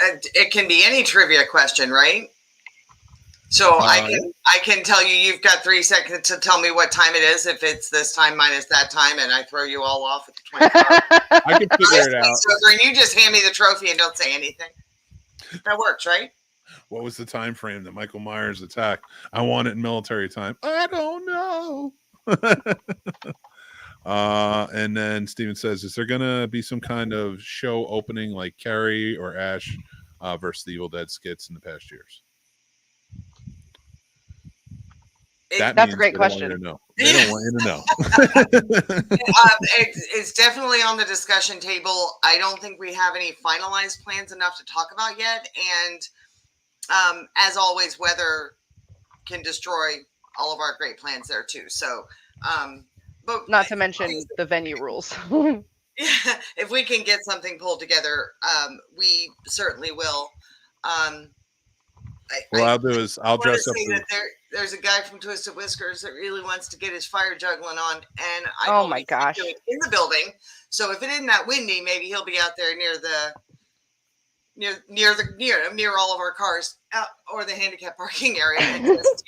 it can be any trivia question, right? So I can tell you, you've got 3 seconds to tell me what time it is. If it's this time minus that time, and I throw you all off at the 24 hours. I can figure it out. And you just hand me the trophy and don't say anything. That works, right? What was the time frame that Michael Myers attacked? I want it in military time. I don't know. And then Steven says, is there gonna be some kind of show opening like Carrie or Ash versus the Evil Dead skits in the past years? That's a great question. They don't want you to know. It's definitely on the discussion table. I don't think we have any finalized plans enough to talk about yet. And as always, weather can destroy all of our great plans there too. So, but not to mention the venue rules. If we can get something pulled together, we certainly will. I'll do is I'll dress up. There's a guy from Twisted Whiskers that really wants to get his fire juggling on, and oh my gosh, in the building. So if it isn't that windy, maybe he'll be out there near all of our cars, or the handicap parking area. And just,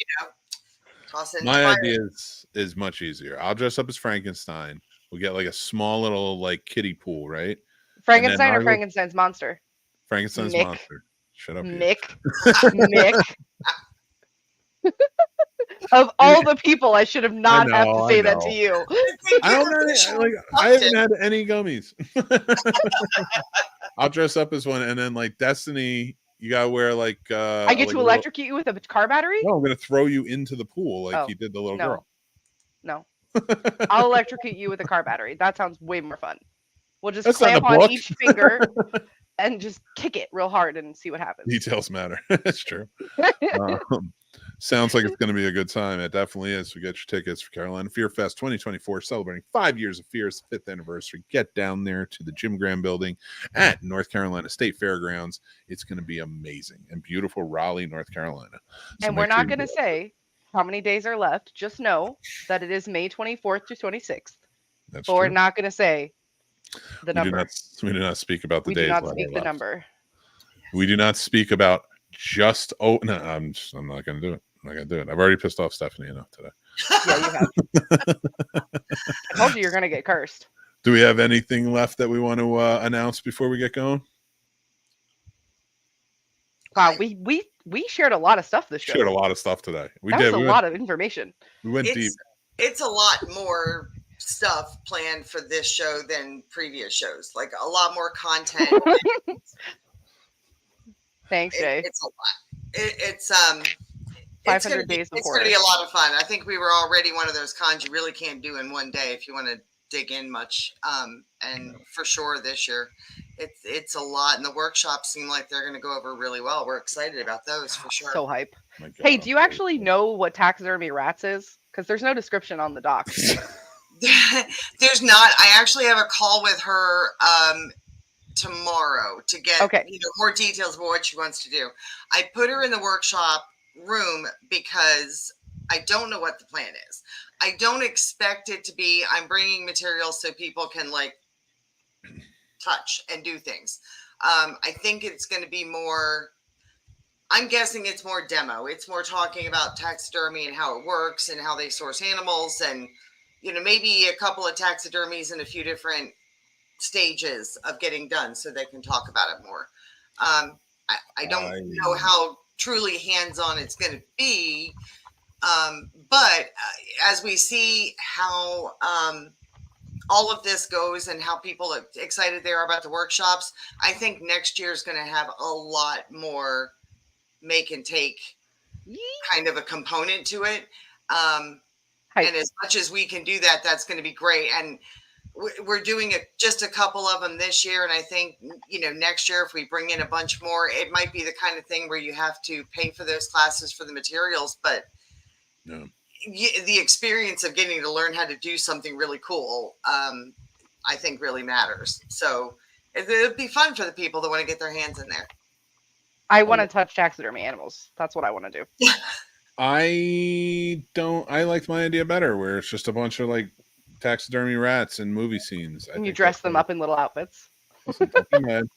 toss in my idea is much easier. I'll dress up as Frankenstein. We'll get like a small little like kiddie pool, right? Frankenstein or Frankenstein's monster? Frankenstein's Mick. monster. Shut up, Mick. Mick. Of all the people, I should have not have to say that to you. I haven't had any gummies. I'll dress up as one, and then like Destiny, you gotta wear like. I get to electrocute you with a car battery. No, I'm gonna throw you into the pool like you did the little girl. No, I'll electrocute you with a car battery. That sounds way more fun. We'll just clamp on each finger and just kick it real hard and see what happens. Details matter. That's true. Sounds like it's going to be a good time. It definitely is. So get your tickets for Carolina Fear Fest 2024, celebrating 5 years of Fear's 5th anniversary. Get down there to the Jim Graham building at North Carolina State Fairgrounds. It's going to be amazing and beautiful Raleigh, North Carolina. So and we're not going to say how many days are left. Just know that it is May 24th to 26th. That's but true. We're not going to say The number. We do not speak about the We days. do not while speak they're the left. number. We do not speak about just. Oh no, I'm not going to do it. I'm not going to do it. I've already pissed off Stephanie enough today. Yeah, you have. I told you you're going to get cursed. Do we have anything left that we want to announce before we get going? Wow, we shared a lot of stuff this show. Shared a lot of stuff today. We that did. was a lot of information. We went deep. It's a lot more stuff planned for this show than previous shows. Like a lot more content. Thanks, Jay. It's a lot. It's 500 days of It's horror. going to be a lot of fun. I think we were already one of those cons you really can't do in one day if you want to dig in much. And for sure this year, it's a lot. And the workshops seem like they're going to go over really well. We're excited about those for sure. So hype. Hey, do you actually know what taxidermy rats is? Because there's no description on the docs. There's not. I actually have a call with her tomorrow to get more details about what she wants to do. I put her in the workshop room because I don't know what the plan is. I don't expect it to be I'm bringing materials so people can like touch and do things. I think it's going to be more, I'm guessing it's more demo. It's more talking about taxidermy and how it works and how they source animals and, you know, maybe a couple of taxidermies in a few different stages of getting done so they can talk about it more. I don't know how truly hands-on it's going to be. But as we see how all of this goes and how people are excited they are about the workshops, I think next year is going to have a lot more make and take kind of a component to it. And as much as we can do that, that's going to be great. And we're doing just a couple of them this year. And I think, you know, next year, if we bring in a bunch more, it might be the kind of thing where you have to pay for those classes for the materials. But the experience of getting to learn how to do something really cool, I think really matters. So it'd be fun for the people that want to get their hands in there. I want to touch taxidermy animals. That's what I want to do. I liked my idea better, where it's just a bunch of like taxidermy rats and movie scenes. And you dress them up in little outfits. Listen,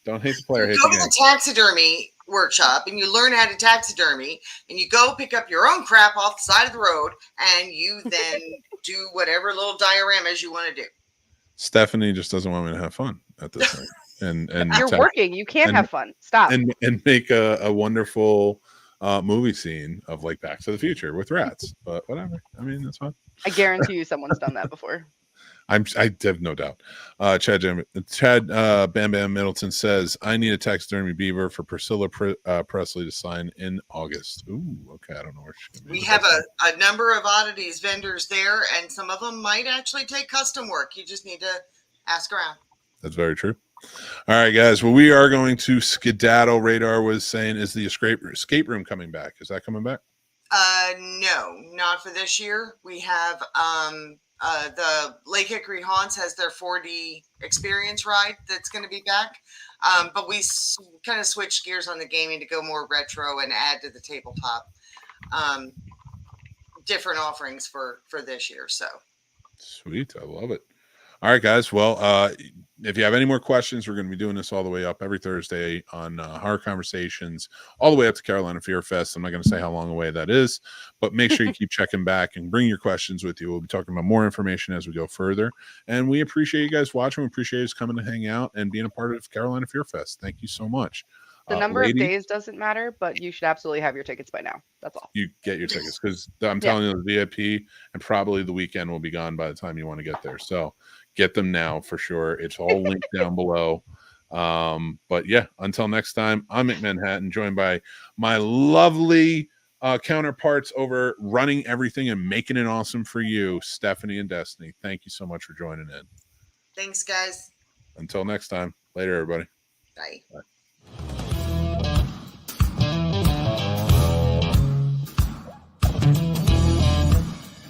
don't hate the player, hate go the to game. the taxidermy workshop and you learn how to taxidermy and you go pick up your own crap off the side of the road and you then do whatever little dioramas you want to do. Stephanie just doesn't want me to have fun at this point. And you're working. You can't have fun. Stop. And make a wonderful movie scene of like Back to the Future with rats. But whatever. I mean, that's fine. I guarantee you someone's done that before. I have no doubt. Chad Bam Bam Middleton says, I need a taxidermy beaver for Priscilla Presley to sign in August. Ooh, okay. I don't know where she's going to be. We have a number of oddities vendors there, and some of them might actually take custom work. You just need to ask around. That's very true. All right, guys. Well, we are going to skedaddle. Radar was saying, is the escape room coming back? Is that coming back? No, not for this year. We have the Lake Hickory Haunts has their 4D experience ride that's going to be back. But we kind of switched gears on the gaming to go more retro and add to the tabletop different offerings for this year. So sweet. I love it. All right, guys. Well, if you have any more questions, we're going to be doing this all the way up every Thursday on Horror Conversations, all the way up to Carolina Fear Fest. I'm not going to say how long away that is, but make sure you keep checking back and bring your questions with you. We'll be talking about more information as we go further. And we appreciate you guys watching. We appreciate you coming to hang out and being a part of Carolina Fear Fest. Thank you so much. The number of days doesn't matter, but you should absolutely have your tickets by now. That's all. You get your tickets because I'm telling you, the VIP and probably the weekend will be gone by the time you want to get there. So get them now for sure. It's all linked down below. But yeah, until next time, I'm McManhattan, joined by my lovely counterparts over running everything and making it awesome for you, Stephanie and Destiny. Thank you so much for joining in. Thanks, guys. Until next time. Later, everybody. Bye. Bye.